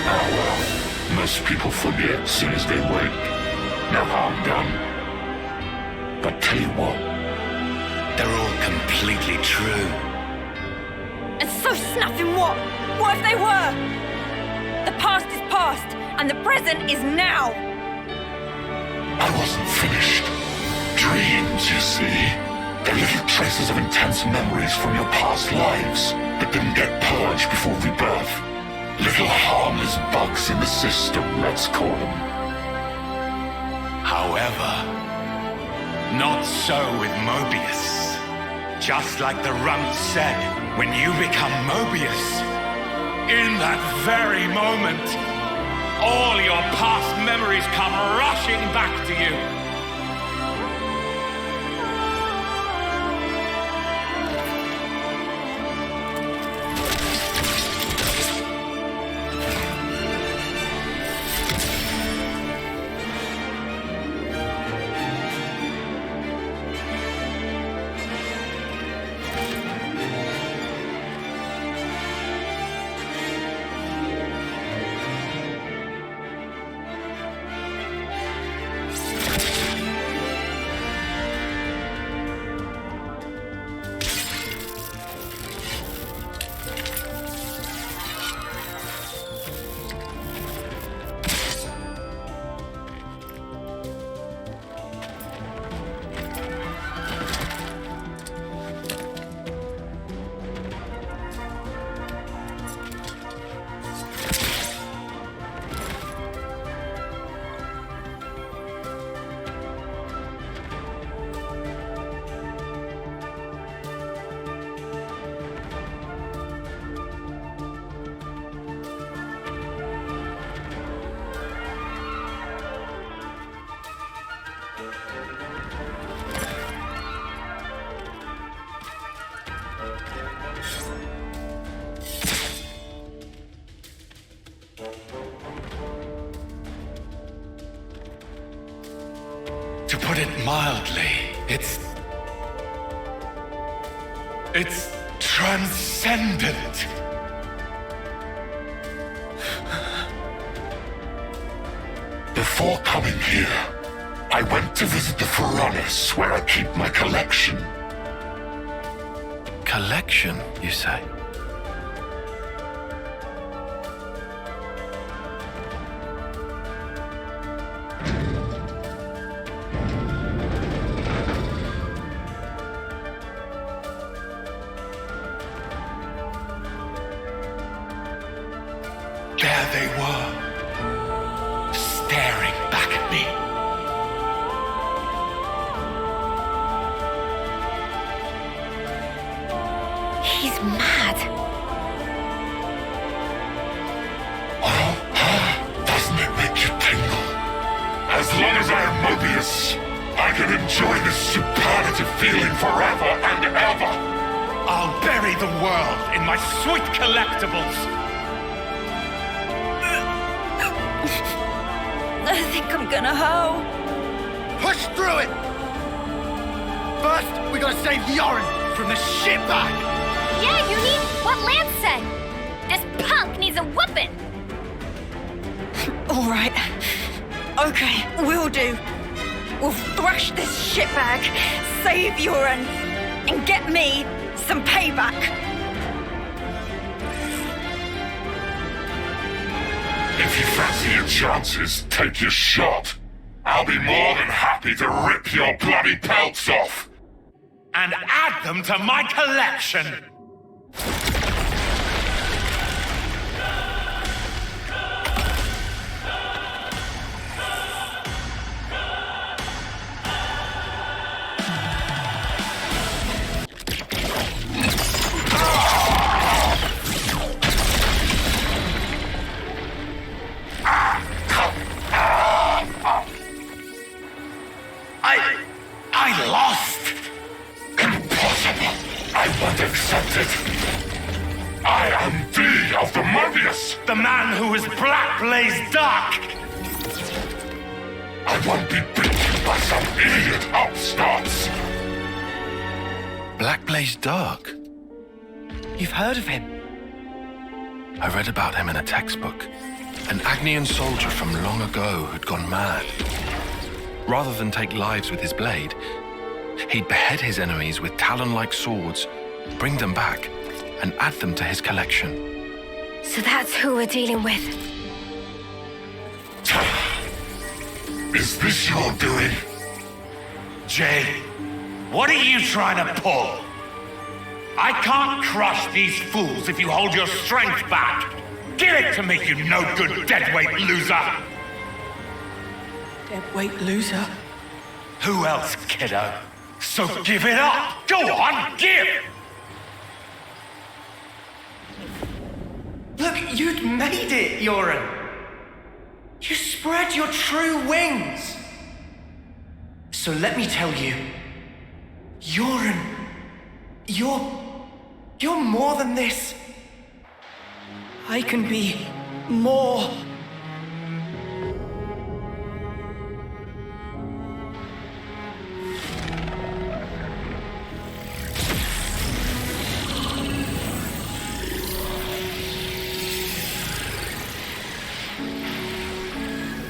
Oh well, most people forget as soon as they wake. No harm done. But tell you what, they're all completely true. And so snuffing what? What if they were? The past is past, and the present is now. I wasn't finished. Dreams, you see. They're little traces of intense memories from your past lives that didn't get purged before rebirth. Little harmless bugs in the system, let's call them. However, not so with Mobius. Just like the Rump said, when you become Mobius, in that very moment, all your past memories come rushing back to you. To put it mildly, it's transcendent. Before coming here, I went to visit the Furanis, where I keep my collection. Collection, you say? There they were, staring back at me. He's mad. Doesn't it make you tingle? As long as I am Mobius, I can enjoy this superlative feeling forever and ever. I'll bury the world in my sweet collectibles. I think I'm gonna hoe. Push through it! First, we gotta save Yoren from the shitbag! Yeah, Uni, what Lance said. This punk needs a whooping. All right. Okay, we'll do. We'll thrash this shitbag, save Yoren, and get me some payback. If you fancy your chances, take your shot. I'll be more than happy to rip your bloody pelts off. And add them to my collection. I lost! Impossible! I won't accept it! I am D of the Mobius! The man who is Black Blaze Dark! I won't be beaten by some idiot upstarts! Black Blaze Dark? You've heard of him? I read about him in a textbook. An Agnian soldier from long ago who'd gone mad. Rather than take lives with his blade, he'd behead his enemies with talon-like swords, bring them back, and add them to his collection. So that's who we're dealing with. Is this your doing? Jay, what are you trying to pull? I can't crush these fools if you hold your strength back. Give it to me, you no-good deadweight loser! Deadweight loser? Who else, kiddo? So give it up! Go on, give! Look, you'd made it, Yoren! You spread your true wings! So let me tell you, Yoren, you're more than this. I can be more.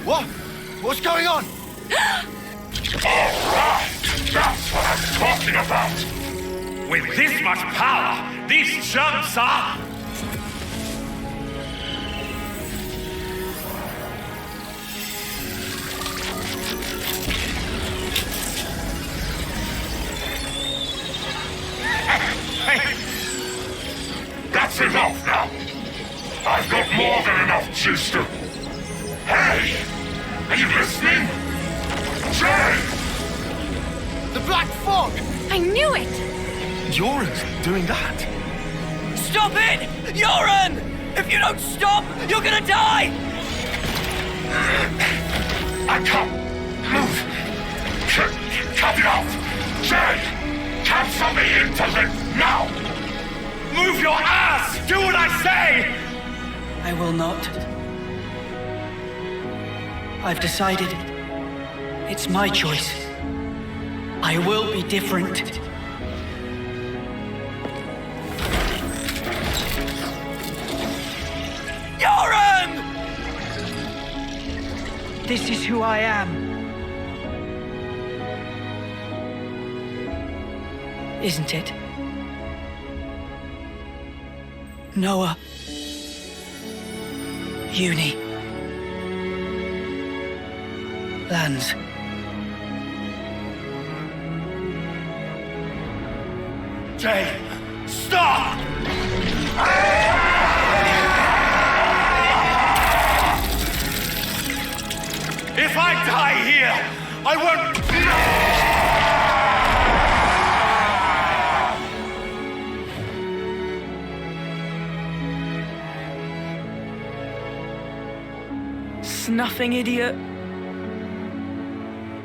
What? What's going on? Alright! That's what I'm talking about! With this much power, these chumps are... That's enough now! I've got more than enough juice to... Hey! Are you listening? Jay! The Black Fog! I knew it! Yoren's doing that? Stop it! Yoren! If you don't stop, you're gonna die! I can't move! Cut it off! Jay! Cancel me into live now! Move your ass! Do what I say! I will not. I've decided. It's my choice. I will be different. Yoren! This is who I am. Isn't it? Noah. Uni. Lands. Jay, stop! If I die here, I won't... snuffing idiot.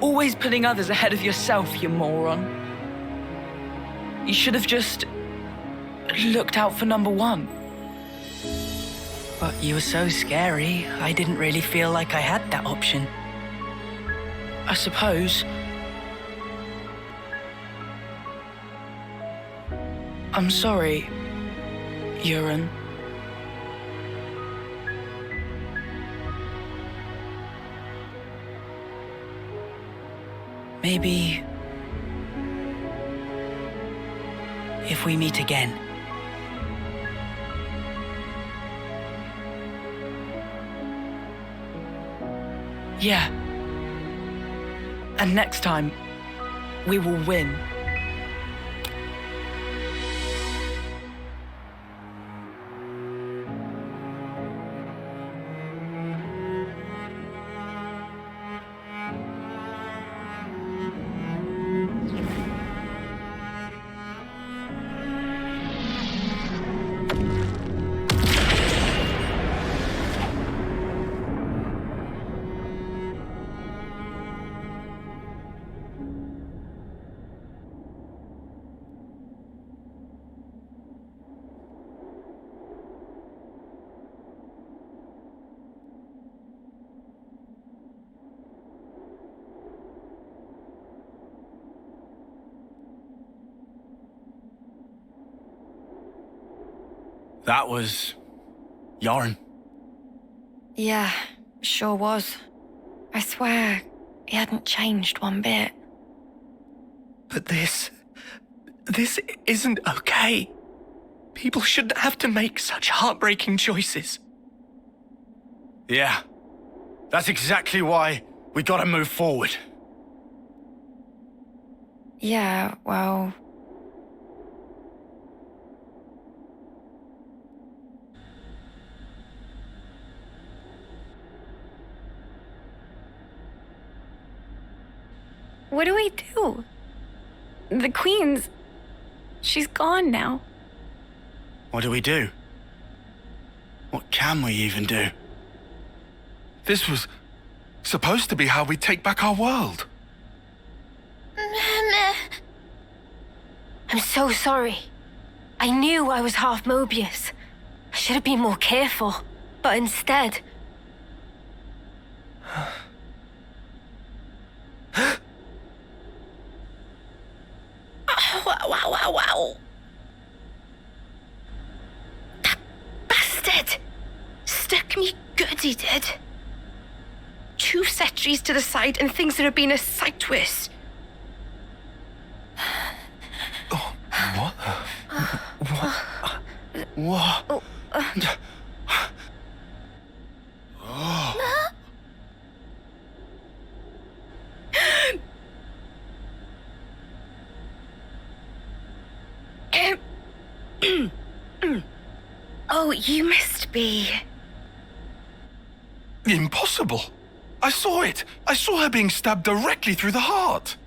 Always putting others ahead of yourself, you moron. You should have just looked out for number one. But you were so scary, I didn't really feel like I had that option. I suppose. I'm sorry, Euron. Maybe if we meet again. Yeah. And next time, we will win. That was Yoren. Yeah, sure was. I swear, he hadn't changed one bit. But this isn't okay. People shouldn't have to make such heartbreaking choices. Yeah, that's exactly why we gotta move forward. Yeah, well... What do we do? The Queen's... she's gone now. What do we do? What can we even do? This was supposed to be how we take back our world. I'm so sorry. I knew I was half Mobius. I should have been more careful, but instead... Wow. That bastard! Stuck me good, he did. 2 centuries to the side and things would have been a sight worse. Oh, what? What? Oh. Oh, you must be... Impossible. I saw it. I saw her being stabbed directly through the heart.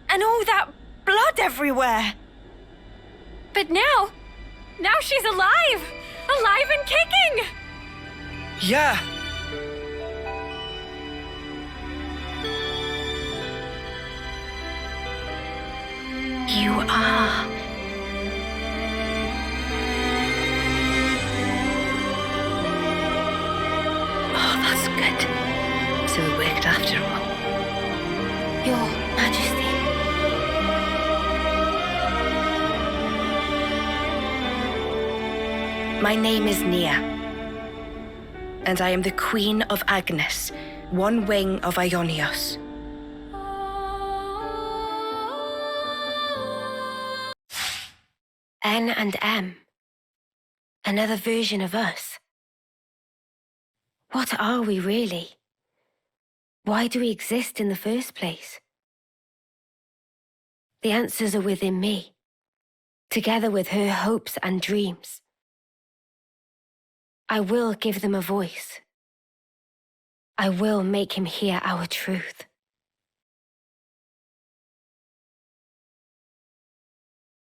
And all that blood everywhere. But now she's alive! Alive and kicking! Yeah. You are... Oh, that's good. So it worked after all. Your Majesty. My name is Nia, and I am the Queen of Agnes, one wing of Ionios. N and M. Another version of us. What are we really? Why do we exist in the first place? The answers are within me, together with her hopes and dreams. I will give them a voice. I will make him hear our truth.